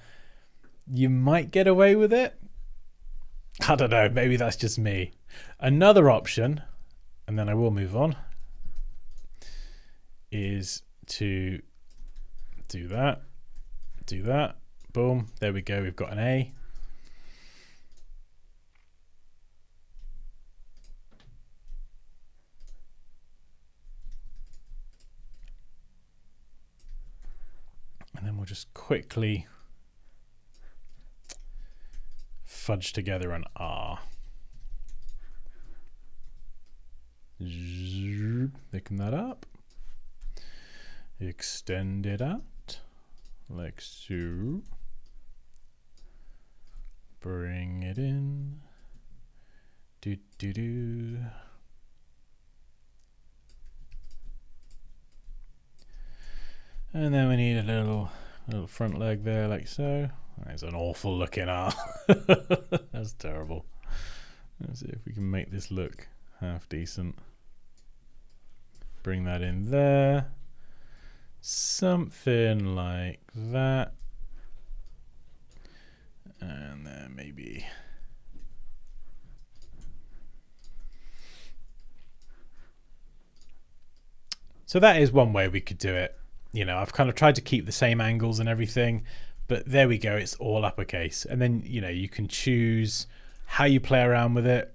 you might get away with it. I don't know. Maybe that's just me. Another option, and then I will move on, is to do that. Boom. There we go. We've got an A. And then we'll just quickly fudge together an R. Thicken that up. Extend it out like so. Bring it in. Do do do. And then we need a little front leg there, like so. That's an awful looking R. That's terrible. Let's see if we can make this look half decent. Bring that in there. Something like that. And then maybe... So that is one way we could do it. You know, I've kind of tried to keep the same angles and everything, but there we go. It's all uppercase. And then, you know, you can choose how you play around with it,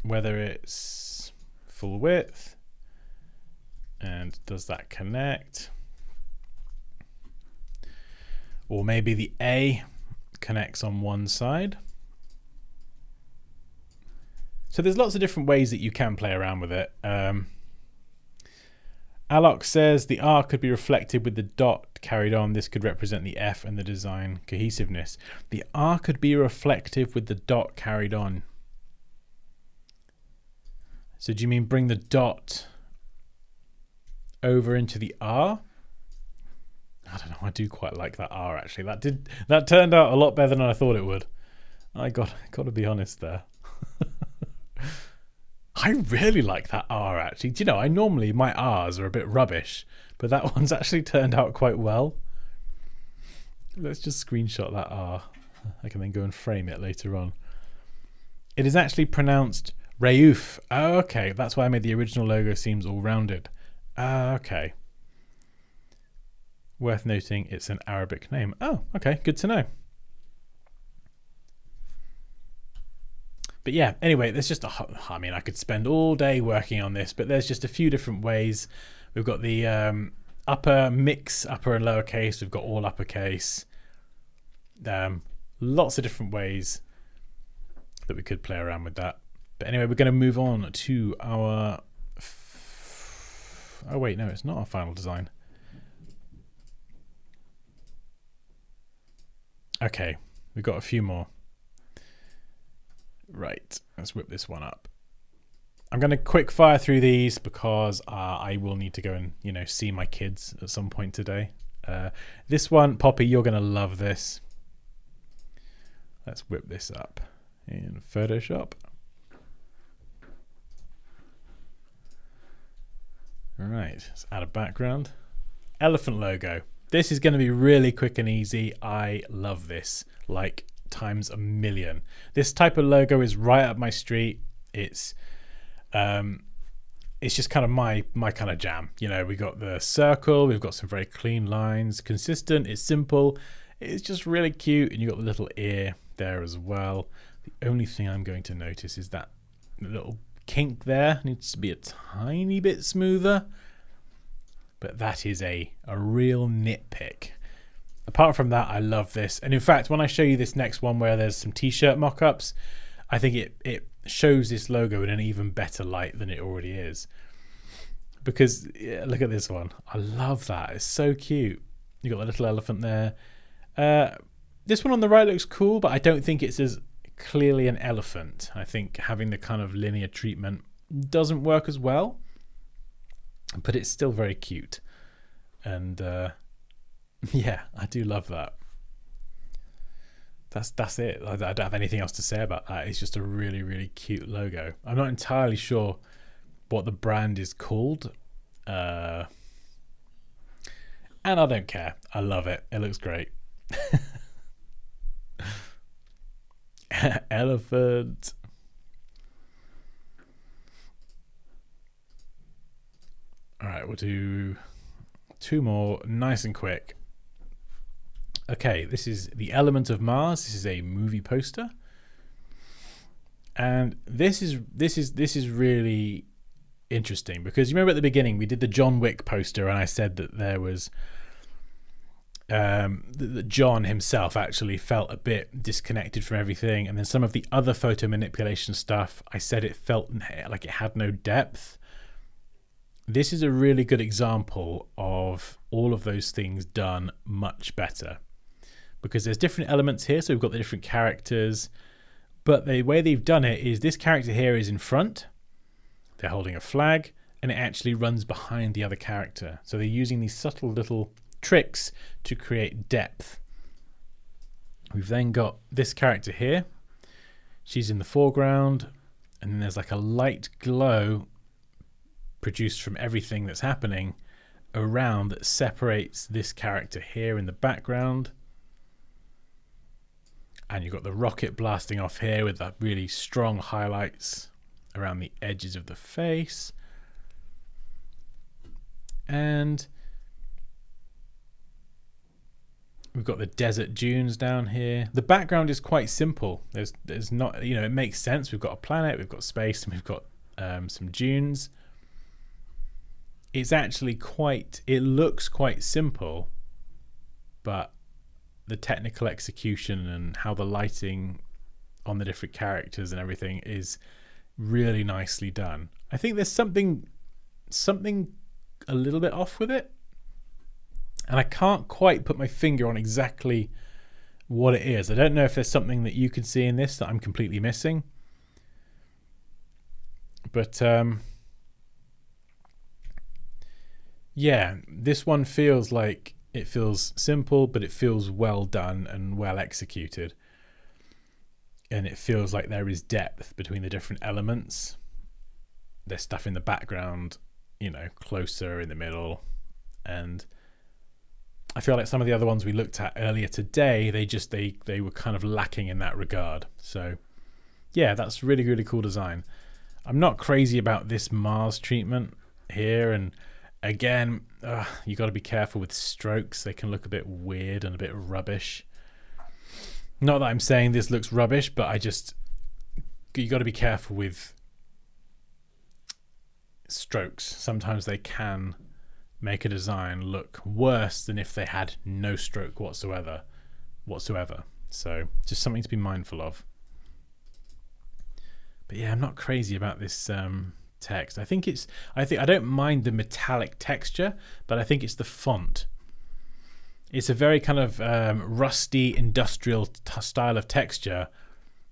whether it's full width and does that connect. Or maybe the A connects on one side. So there's lots of different ways that you can play around with it. Alok says the R could be reflected with the dot carried on. This could represent the F and the design cohesiveness. The R could be reflective with the dot carried on. So do you mean bring the dot over into the R? I don't know. I do quite like that R actually. That turned out a lot better than I thought it would. I got to be honest there. I really like that R actually. Do you know, normally my R's are a bit rubbish, but that one's actually turned out quite well. Let's just screenshot that R. I can then go and frame it later on. It is actually pronounced Rayouf. Oh, okay. That's why I made the original logo seems all rounded. Okay. Worth noting, it's an Arabic name. Oh, okay. Good to know. But yeah, anyway, there's just I mean, I could spend all day working on this, but there's just a few different ways. We've got the upper mix, upper and lowercase. We've got all uppercase. Lots of different ways that we could play around with that. But anyway, we're going to move on to our... Oh, wait, no, it's not our final design. Okay, we've got a few more. Right, let's whip this one up. I'm going to quick fire through these because I will need to go and, see my kids at some point today. This one, Poppy, you're going to love this. Let's whip this up in Photoshop. Right, let's add a background. Elephant logo. This is going to be really quick and easy. I love this, like times a million. This type of logo is right up my street. It's just kind of my kind of jam. We got the circle, we've got some very clean lines, consistent, it's simple, it's just really cute, and you got the little ear there as well. The only thing I'm going to notice is that little kink there needs to be a tiny bit smoother, but that is a real nitpick. Apart from that, I love this. And in fact, when I show you this next one where there's some t-shirt mock-ups, I think it shows this logo in an even better light than it already is. Because look at this one. I love that. It's so cute. You got the little elephant there. This one on the right looks cool, but I don't think it's as clearly an elephant. I think having the kind of linear treatment doesn't work as well, but it's still very cute. And yeah, I do love that. That's it. I don't have anything else to say about that. It's just a really, really cute logo. I'm not entirely sure what the brand is called. And I don't care. I love it. It looks great. Elephant. All right, we'll do two more nice and quick. Okay, this is The Element of Mars. This is a movie poster. And this is really interesting because you remember at the beginning we did the John Wick poster and I said that there was that John himself actually felt a bit disconnected from everything, and then some of the other photo manipulation stuff I said it felt like it had no depth. This is a really good example of all of those things done much better because there's different elements here. So we've got the different characters, but the way they've done it is this character here is in front, they're holding a flag, and it actually runs behind the other character. So they're using these subtle little tricks to create depth. We've then got this character here. She's in the foreground, and then there's like a light glow produced from everything that's happening around that separates this character here in the background. And you've got the rocket blasting off here with that really strong highlights around the edges of the face. And we've got the desert dunes down here. The background is quite simple. There's not, it makes sense. We've got a planet, we've got space, and we've got some dunes. It's actually it looks quite simple, but the technical execution and how the lighting on the different characters and everything is really nicely done. I think there's something a little bit off with it, and I can't quite put my finger on exactly what it is. I don't know if there's something that you can see in this that I'm completely missing, but yeah, this one feels like it feels simple, but it feels well done and well executed, and it feels like there is depth between the different elements. There's stuff in the background, you know, closer in the middle, and I feel like some of the other ones we looked at earlier today, they were kind of lacking in that regard. So yeah, that's really, really cool design. I'm not crazy about this Mars treatment here, and again, you got to be careful with strokes. They can look a bit weird and a bit rubbish. Not that I'm saying this looks rubbish, but you got to be careful with strokes. Sometimes they can make a design look worse than if they had no stroke whatsoever. So just something to be mindful of. But yeah, I'm not crazy about this text. I don't mind the metallic texture, but I think it's the font. It's a very kind of rusty industrial style of texture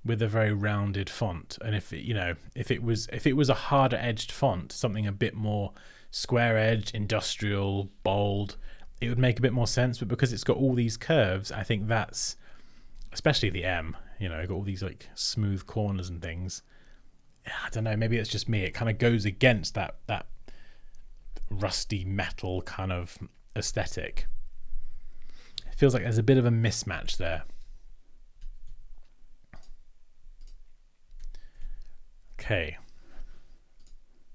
with a very rounded font. And if it was a harder edged font, something a bit more square edged, industrial, bold, it would make a bit more sense. But because it's got all these curves, I think that's, especially the M, got all these like smooth corners and things. I don't know, maybe it's just me. It kind of goes against that rusty metal kind of aesthetic. It feels like there's a bit of a mismatch there. Okay.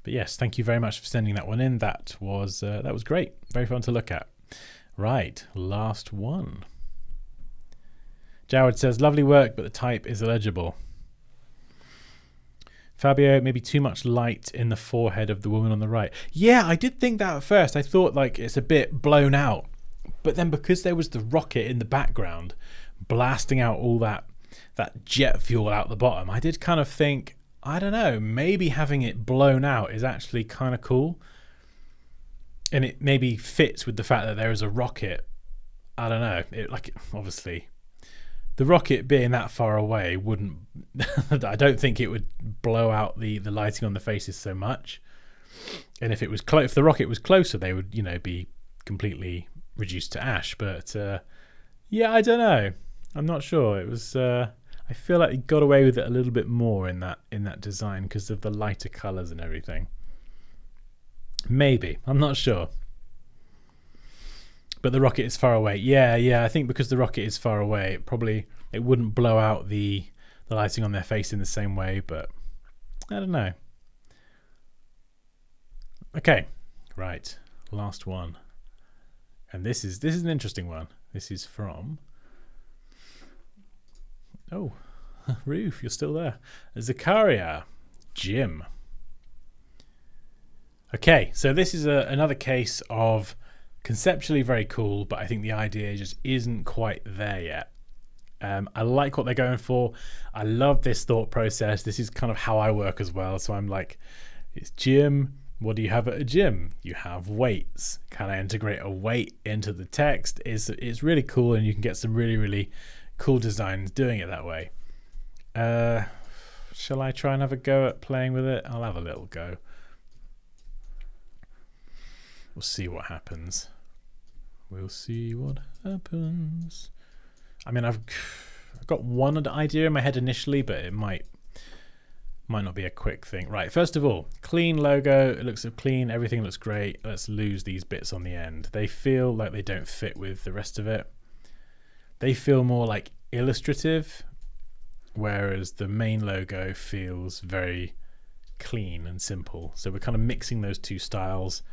But yes, thank you very much for sending that one in. That was great. Very fun to look at. Right, last one. Joward says, lovely work, but the type is illegible. Fabio, maybe too much light in the forehead of the woman on the right. Yeah, I did think that at first. I thought like it's a bit blown out. But then because there was the rocket in the background blasting out all that jet fuel out the bottom, I did kind of think, I don't know, maybe having it blown out is actually kind of cool. And it maybe fits with the fact that there is a rocket. I don't know. Obviously, the rocket being that far away wouldn't... I don't think it would blow out the lighting on the faces so much. And if the rocket was closer, they would, be completely reduced to ash. But yeah, I don't know. I'm not sure. It was... I feel like it got away with it a little bit more in that design because of the lighter colours and everything. Maybe. I'm not sure. But the rocket is far away. Yeah. I think because the rocket is far away, it wouldn't blow out the lighting on their face in the same way. But I don't know. Okay, right. Last one. And this is an interesting one. This is from... Oh, Roof, you're still there. Zakaria, Jim. Okay, so this is another case of conceptually very cool, but I think the idea just isn't quite there yet. I like what they're going for. I love this thought process. This is kind of how I work as well. So I'm like, it's gym. What do you have at a gym? You have weights. Can I integrate a weight into the text? It's really cool, and you can get some really, really cool designs doing it that way. Shall I try and have a go at playing with it? I'll have a little go. We'll see what happens. I mean, I've got one idea in my head initially, but it might not be a quick thing. Right, first of all, clean logo. It looks clean. Everything looks great. Let's lose these bits on the end. They feel like they don't fit with the rest of it. They feel more like illustrative, whereas the main logo feels very clean and simple. So we're kind of mixing those two styles,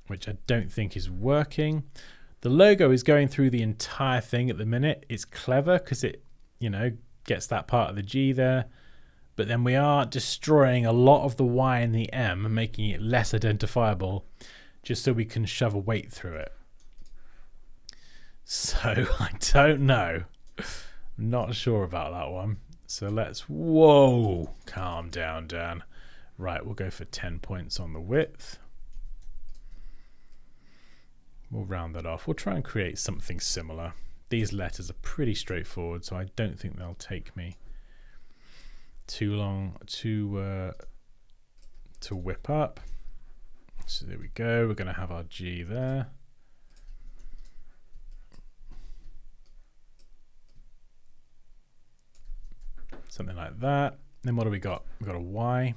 which I don't think is working. The logo is going through the entire thing at the minute. It's clever because it, gets that part of the G there. But then we are destroying a lot of the Y and the M and making it less identifiable just so we can shove a weight through it. So I don't know. I'm not sure about that one. So let's, whoa, calm down, Dan. Right, we'll go for 10 points on the width. We'll round that off. We'll try and create something similar. These letters are pretty straightforward, so I don't think they'll take me too long to whip up. So there we go. We're going to have our G there. Something like that. Then what do we got? We've got a Y.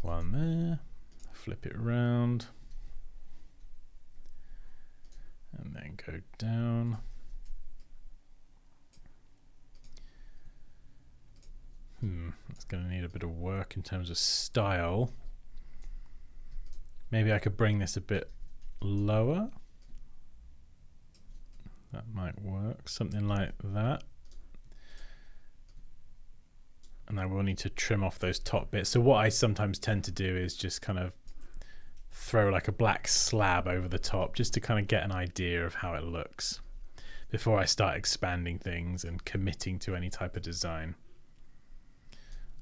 One there. Flip it around. And then go down. That's going to need a bit of work in terms of style. Maybe I could bring this a bit lower. That might work. Something like that. And I will need to trim off those top bits. So what I sometimes tend to do is just kind of throw like a black slab over the top just to kind of get an idea of how it looks before I start expanding things and committing to any type of design.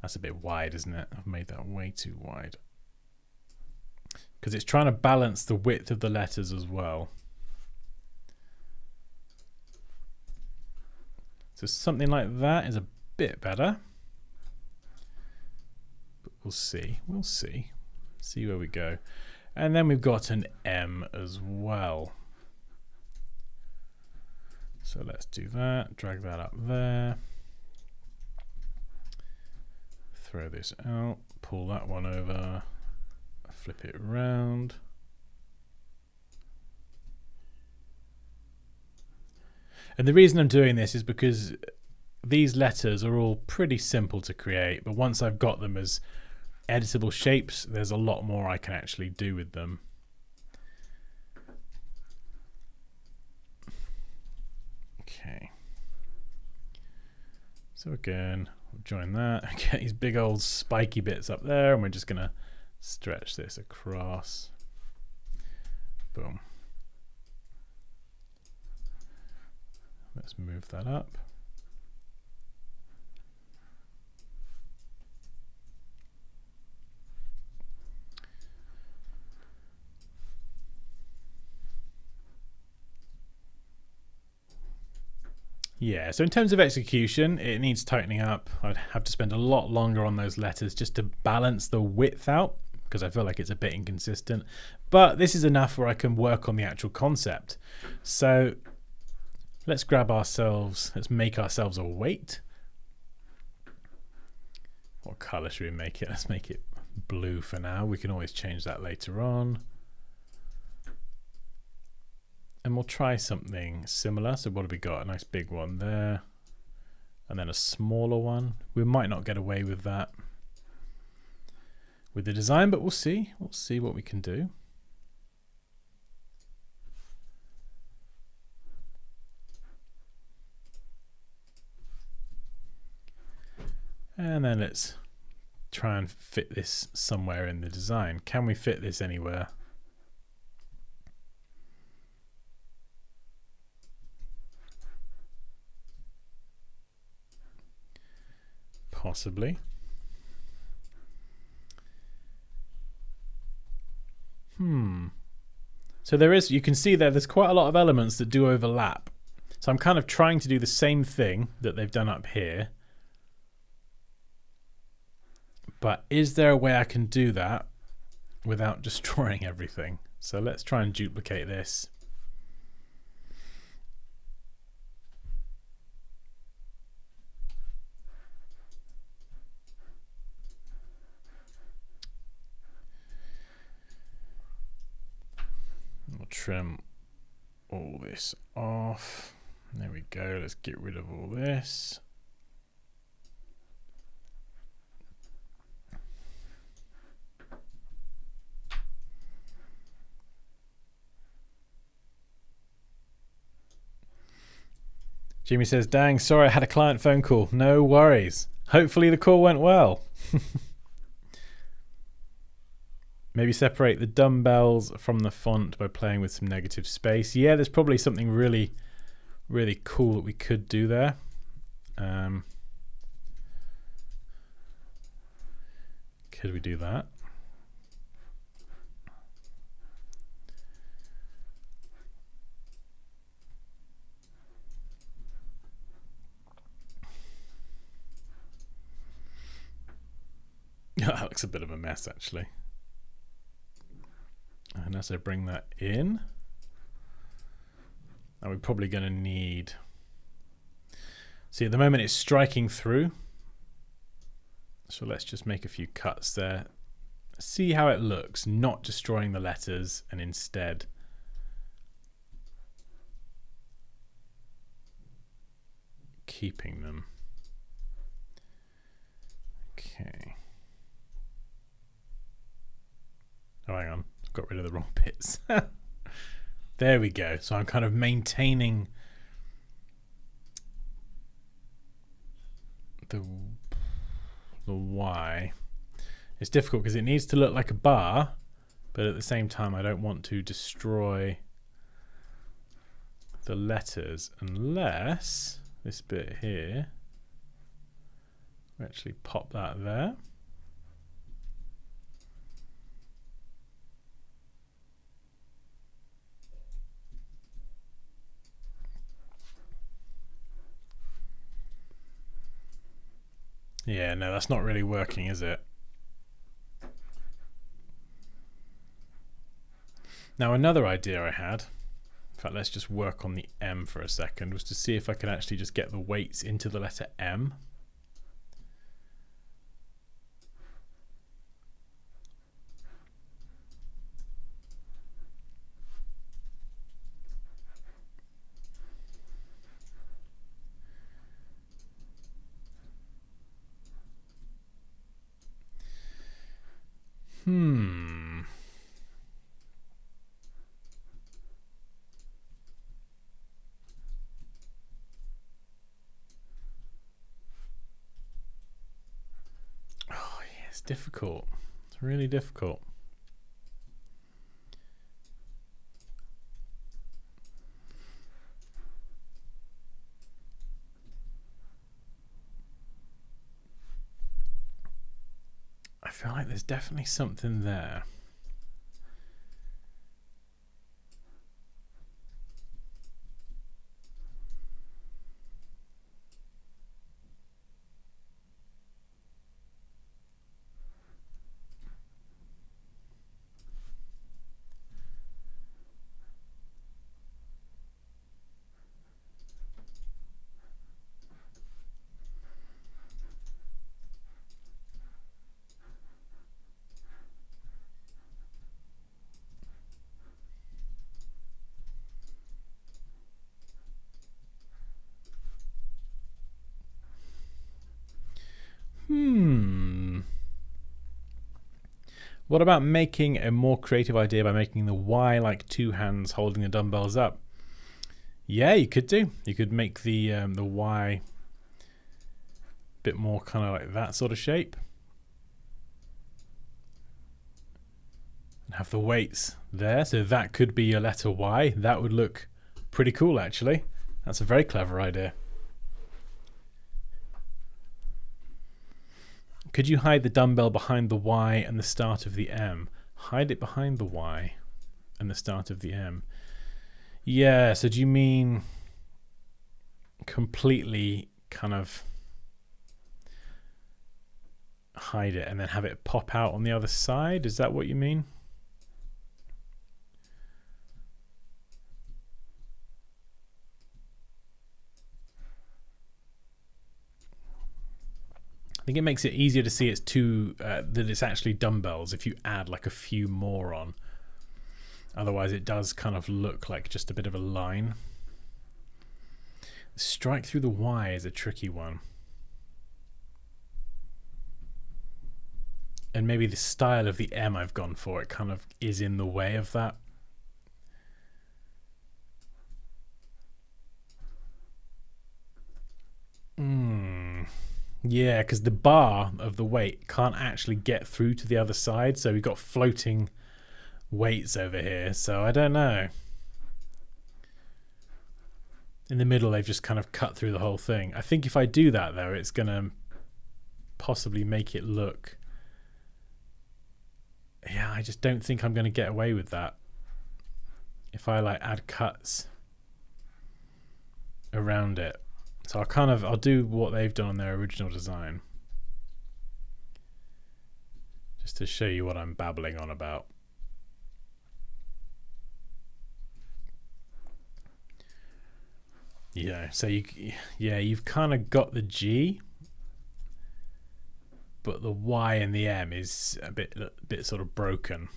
That's a bit wide, isn't it? I've made that way too wide. Because it's trying to balance the width of the letters as well. So something like that is a bit better. But we'll see. We'll see. See where we go. And then we've got an M as well. So let's do that. Drag that up there. Throw this out. Pull that one over. Flip it around. And the reason I'm doing this is because these letters are all pretty simple to create, but once I've got them as editable shapes, there's a lot more I can actually do with them. Okay. So again, we'll join that. Get these big old spiky bits up there, and we're just going to stretch this across. Boom. Let's move that up. Yeah, so in terms of execution, it needs tightening up. I'd have to spend a lot longer on those letters just to balance the width out, because I feel like it's a bit inconsistent. But this is enough where I can work on the actual concept. So let's grab ourselves, let's make ourselves a weight. What color should we make it? Let's make it blue for now. We can always change that later on. And we'll try something similar. So what have we got? A nice big one there. And then a smaller one. We might not get away with that with the design, but we'll see. We'll see what we can do. And then let's try and fit this somewhere in the design. Can we fit this anywhere? Possibly. So there is, you can see there's quite a lot of elements that do overlap. So I'm kind of trying to do the same thing that they've done up here. But is there a way I can do that without destroying everything? So let's try and duplicate this. We'll trim all this off. There we go. Let's get rid of all this. Jimmy says, dang, sorry, I had a client phone call. No worries. Hopefully the call went well. Maybe separate the dumbbells from the font by playing with some negative space. Yeah, there's probably something really, really cool that we could do there. Could we do that? That looks a bit of a mess, actually. And as I bring that in, and we're probably going to need... See, at the moment it's striking through. So let's just make a few cuts there. See how it looks, not destroying the letters and instead keeping them. Okay. Oh, hang on. I've got rid of the wrong bits. There we go. So I'm kind of maintaining the Y. It's difficult because it needs to look like a bar, but at the same time I don't want to destroy the letters unless this bit here, we actually pop that there. Yeah, no, that's not really working, is it? Now, another idea I had, in fact, let's just work on the M for a second, was to see if I could actually just get the weights into the letter M. Oh, yeah, it's difficult. It's really difficult. I feel like there's definitely something there. What about making a more creative idea by making the Y like two hands holding the dumbbells up? Yeah, you could do. You could make the Y a bit more kind of like that sort of shape. And have the weights there. So that could be your letter Y. That would look pretty cool, actually. That's a very clever idea. Could you hide the dumbbell behind the Y and the start of the M? Hide it behind the Y and the start of the M. Yeah, so do you mean completely kind of hide it and then have it pop out on the other side? Is that what you mean? I think it makes it easier to see it's that it's actually dumbbells if you add like a few more on. Otherwise it does kind of look like just a bit of a line. Strike through the Y is a tricky one. And maybe the style of the M I've gone for, it kind of is in the way of that. Yeah, because the bar of the weight can't actually get through to the other side, so we've got floating weights over here. So I don't know. In the middle, they've just kind of cut through the whole thing. I think if I do that, though, it's going to possibly make it look... Yeah, I just don't think I'm going to get away with that. If I like add cuts around it. So I'll do what they've done on their original design. Just to show you what I'm babbling on about. Yeah, so you've kind of got the G, but the Y and the M is a bit sort of broken.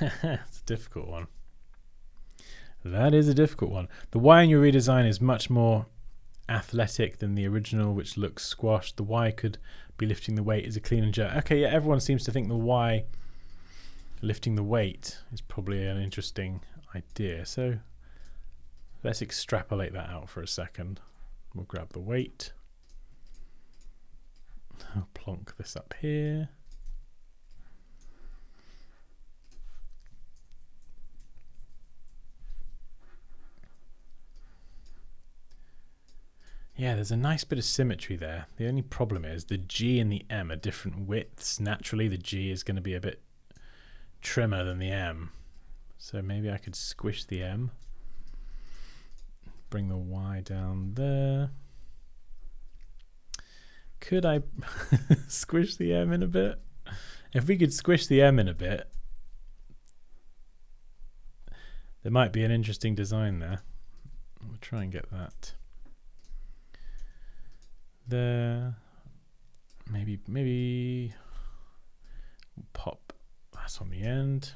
It's a difficult one. That is a difficult one. The Y in your redesign is much more athletic than the original, which looks squashed. The Y could be lifting the weight as a clean and jerk. Okay, yeah, everyone seems to think the Y lifting the weight is probably an interesting idea. So let's extrapolate that out for a second. We'll grab the weight. I'll plonk this up here. Yeah, there's a nice bit of symmetry there. The only problem is the G and the M are different widths. Naturally, the G is going to be a bit trimmer than the M. So maybe I could squish the M. Bring the Y down there. Could I squish the M in a bit? If we could squish the M in a bit, there might be an interesting design there. We'll try and get that. There, maybe we'll pop that on the end.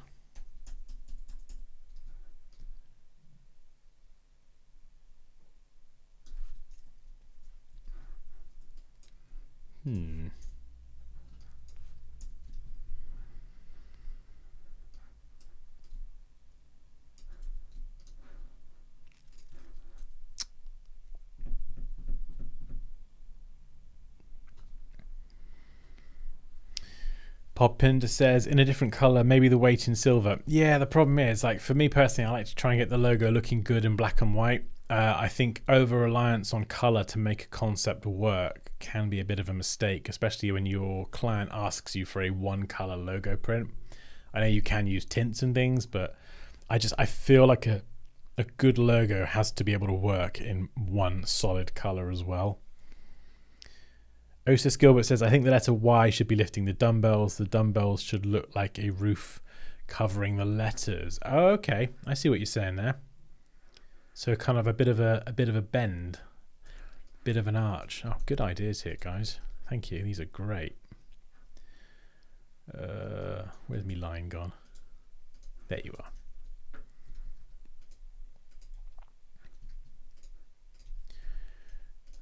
Pop Pinder says, in a different color, maybe the weight in silver. Yeah, the problem is, like, for me personally, I like to try and get the logo looking good in black and white. I think over-reliance on color to make a concept work can be a bit of a mistake, especially when your client asks you for a one-color logo print. I know you can use tints and things, but I feel like a good logo has to be able to work in one solid color as well. Osis Gilbert says, I think the letter Y should be lifting the dumbbells. The dumbbells should look like a roof covering the letters. Oh, okay. I see what you're saying there. So kind of a bit of a bend, bit of an arch. Oh, good ideas here, guys. Thank you. These are great. Where's my line gone? There you are.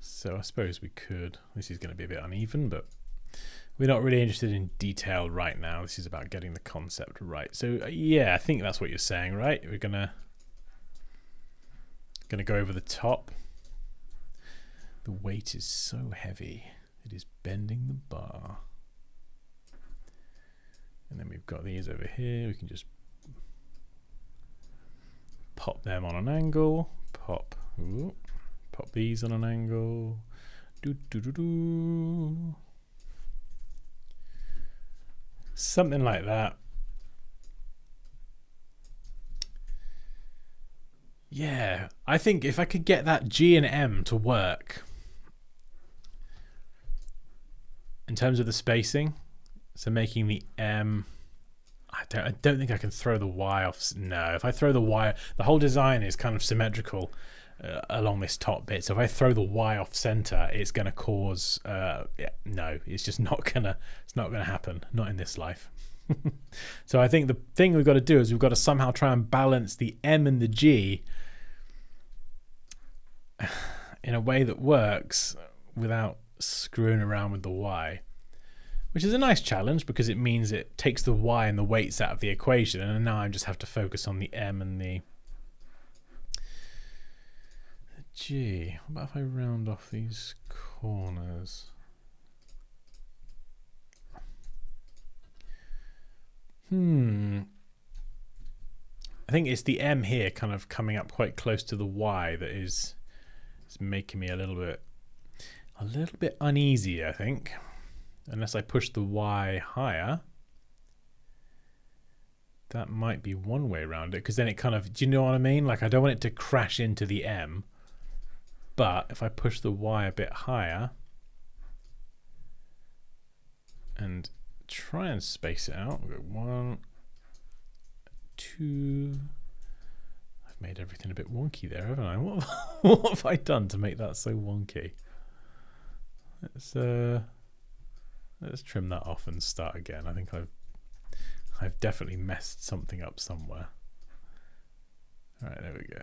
So I suppose we could. This is going to be a bit uneven, but we're not really interested in detail right now. This is about getting the concept right. So yeah, I think that's what you're saying, right? We're gonna go over the top. The weight is so heavy, it is bending the bar. And then we've got these over here. We can just pop them on an angle. Pop these on an angle. Something like that. Yeah, I think if I could get that G and M to work in terms of the spacing, so making the M, I don't think I can throw the Y off. No, if I throw the Y, the whole design is kind of symmetrical along this top bit. So if I throw the Y off center, it's going to cause no, it's just not gonna. It's not going to happen. Not in this life. So I think the thing we've got to do is we've got to somehow try and balance the M and the G in a way that works without screwing around with the Y, which is a nice challenge because it means it takes the Y and the weights out of the equation, and now I just have to focus on the M and the G. What about if I round off these corners? I think it's the M here kind of coming up quite close to the Y that is making me a little bit uneasy, I think. Unless I push the Y higher. That might be one way around it, because then it kind of, do you know what I mean? Like, I don't want it to crash into the M, but if I push the Y a bit higher and try and space it out, we've got 1, 2. I've made everything a bit wonky there, haven't I? What have I done to make that so wonky? Let's trim that off and start again. I think I've definitely messed something up somewhere. All right, there we go.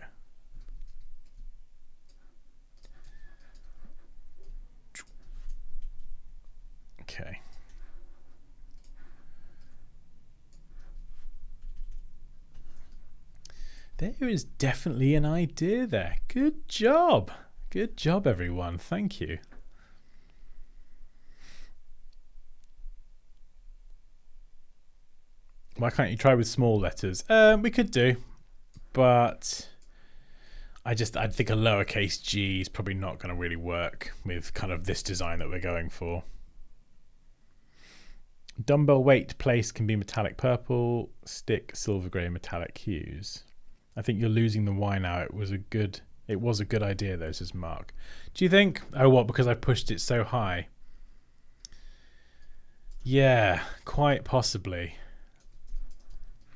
Okay. There is definitely an idea there. Good job. Good job, everyone. Thank you. Why can't you try with small letters? We could do, but I think a lowercase g is probably not going to really work with kind of this design that we're going for. Dumbbell weight place can be metallic purple, stick silver grey metallic hues. I think you're losing the Y now. It was a good idea though, says Mark. Do you think? Oh, what? Because I pushed it so high. Yeah, quite possibly.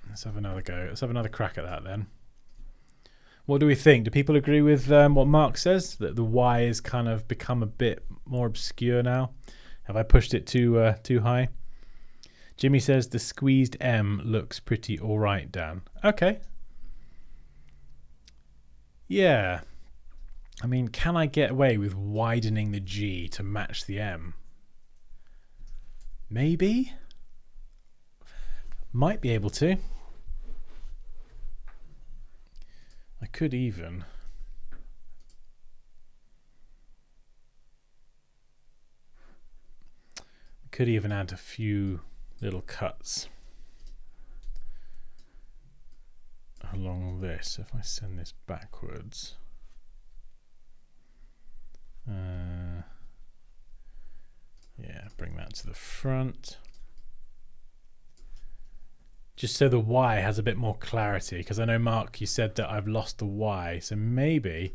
Let's have another go. Let's have another crack at that then. What do we think? Do people agree with what Mark says? That the Y has kind of become a bit more obscure now? Have I pushed it too high? Jimmy says the squeezed M looks pretty all right, Dan. Okay. Yeah. I mean, can I get away with widening the G to match the M? Maybe. Might be able to. I could even. Add a few little cuts along this. If I send this backwards, yeah, bring that to the front, just so the Y has a bit more clarity, because I know, Mark, you said that I've lost the Y, so maybe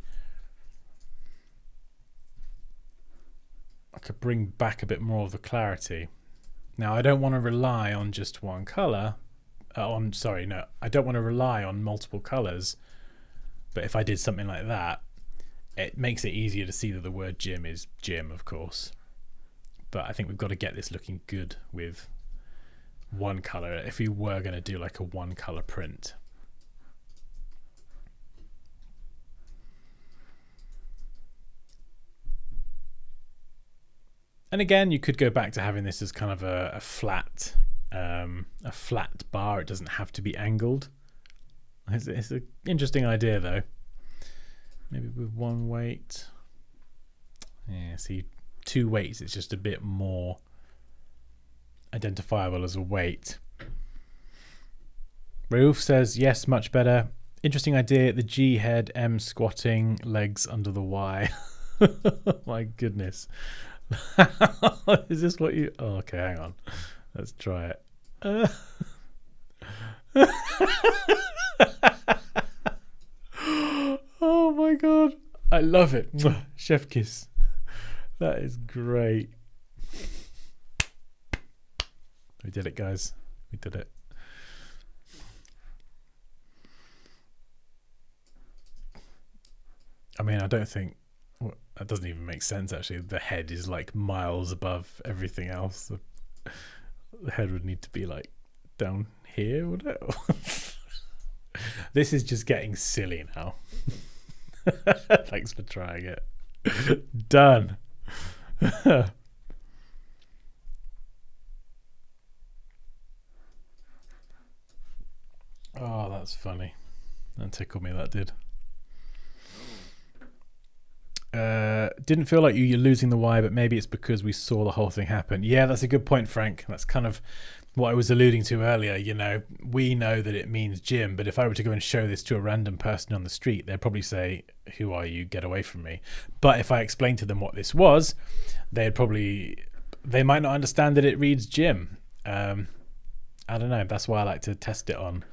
I could bring back a bit more of the clarity. Now, I don't want to rely on just one color. I don't want to rely on multiple colors. But if I did something like that, it makes it easier to see that the word Jim is Jim, of course. But I think we've got to get this looking good with one color if we were going to do like a one color print. And again, you could go back to having this as kind of a flat bar. It doesn't have to be angled. It's an interesting idea though. Maybe with one weight. Yeah, see, 2 weights, it's just a bit more identifiable as a weight. Raouf says, yes, much better. Interesting idea. The G head, M squatting, legs under the Y. My goodness. Is this what you... Oh, okay, hang on. Let's try it. Oh my god. I love it. Chef kiss. That is great. We did it, guys. We did it. I mean, I don't think... That doesn't even make sense, actually. The head is like miles above everything else. The head would need to be like down here, would it? This is just getting silly now. Thanks for trying it. Done. Oh, that's funny. That tickled me, that did. Didn't feel like you're losing the why, but maybe it's because we saw the whole thing happen. Yeah, that's a good point, Frank. That's kind of what I was alluding to earlier. You know, we know that it means gym, but if I were to go and show this to a random person on the street, they'd probably say, "Who are you? Get away from me." But if I explained to them what this was, they might not understand that it reads gym. I don't know. That's why I like to test it on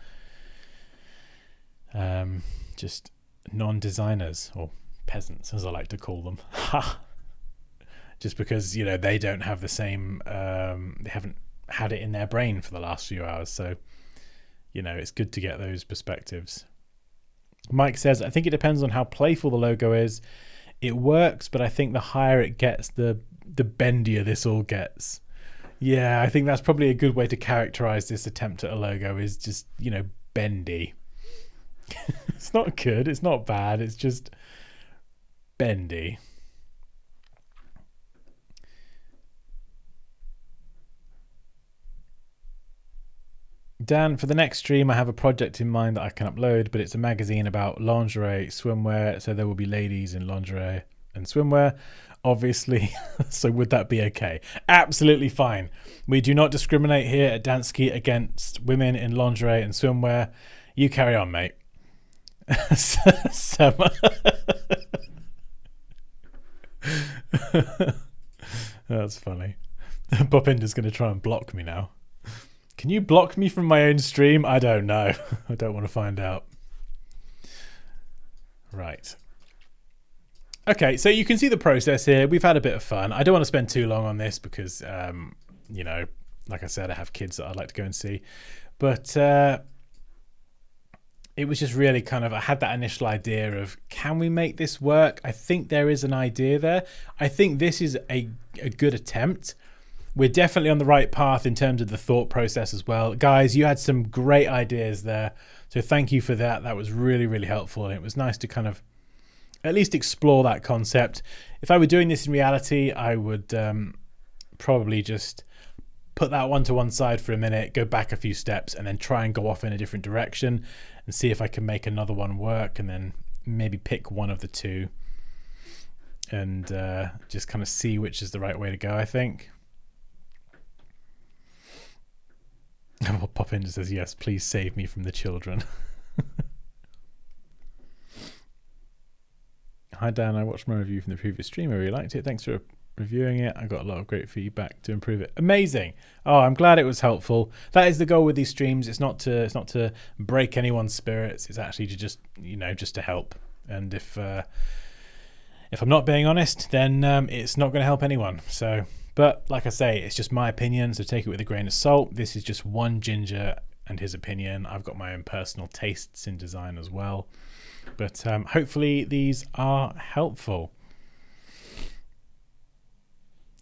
just non-designers, or peasants as I like to call them. Just because, you know, they don't have the same they haven't had it in their brain for the last few hours, so you know, it's good to get those perspectives. Mike says, I think it depends on how playful the logo is. It works, but I think the higher it gets, the bendier this all gets. Yeah, I think that's probably a good way to characterize this attempt at a logo, is just, you know, bendy. It's not good, it's not bad, it's just bendy. Dan, for the next stream, I have a project in mind that I can upload, but it's a magazine about lingerie, swimwear, so there will be ladies in lingerie and swimwear, obviously. So would that be okay? Absolutely fine. We do not discriminate here at Dansky against women in lingerie and swimwear. You carry on, mate. That's funny. Bopinder's going to try and block me now. Can you block me from my own stream? I don't know. I don't want to find out. Right. Okay, so you can see the process here. We've had a bit of fun. I don't want to spend too long on this because, you know, like I said, I have kids that I'd like to go and see. But it was just really kind of, I had that initial idea of, can we make this work? I think there is an idea there. I think this is a good attempt. We're definitely on the right path in terms of the thought process as well. Guys, you had some great ideas there. So thank you for that. That was really, really helpful. And it was nice to kind of at least explore that concept. If I were doing this in reality, I would probably just put that one to one side for a minute, go back a few steps, and then try and go off in a different direction and see if I can make another one work, and then maybe pick one of the two and just kind of see which is the right way to go, I think. Pop in and says, yes, please save me from the children. Hi Dan, I watched my review from the previous stream. I really liked it. Thanks for reviewing it. I got a lot of great feedback to improve it. Amazing. Oh, I'm glad it was helpful. That is the goal with these streams. It's not to break anyone's spirits. It's actually to just, you know, just to help. And if I'm not being honest, then it's not going to help anyone. So, but like I say, it's just my opinion, so take it with a grain of salt. This is just one ginger and his opinion. I've got my own personal tastes in design as well. But hopefully these are helpful.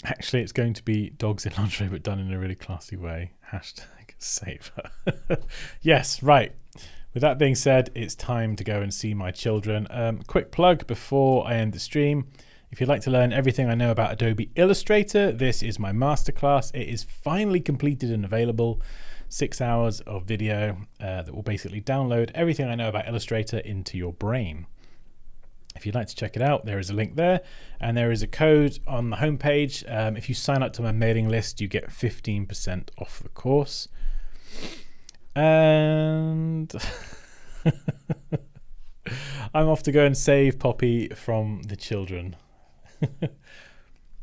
Actually, it's going to be dogs in lingerie, but done in a really classy way. #saver. Yes, right. With that being said, it's time to go and see my children. Quick plug before I end the stream. If you'd like to learn everything I know about Adobe Illustrator, this is my masterclass. It is finally completed and available. 6 hours of video that will basically download everything I know about Illustrator into your brain. If you'd like to check it out, there is a link there, and there is a code on the homepage. If you sign up to my mailing list, you get 15% off the course. And I'm off to go and save Poppy from the children.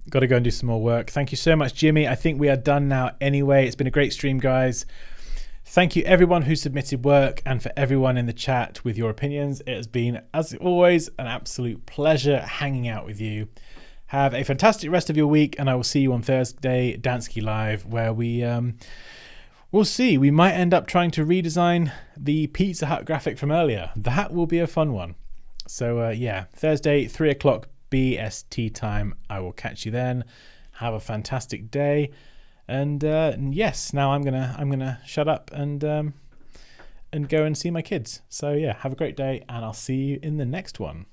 Got to go and do some more work. Thank you so much, Jimmy. I think we are done now anyway. It's been a great stream, guys. Thank you everyone who submitted work, and for everyone in the chat with your opinions. It has been, as always, an absolute pleasure hanging out with you. Have a fantastic rest of your week, and I will see you on Thursday, Dansky Live, where we'll see. We might end up trying to redesign the Pizza Hut graphic from earlier. That will be a fun one. So yeah, Thursday, 3 o'clock BST time. I will catch you then. Have a fantastic day. And yes, now I'm gonna shut up and go and see my kids. So yeah, have a great day, and I'll see you in the next one.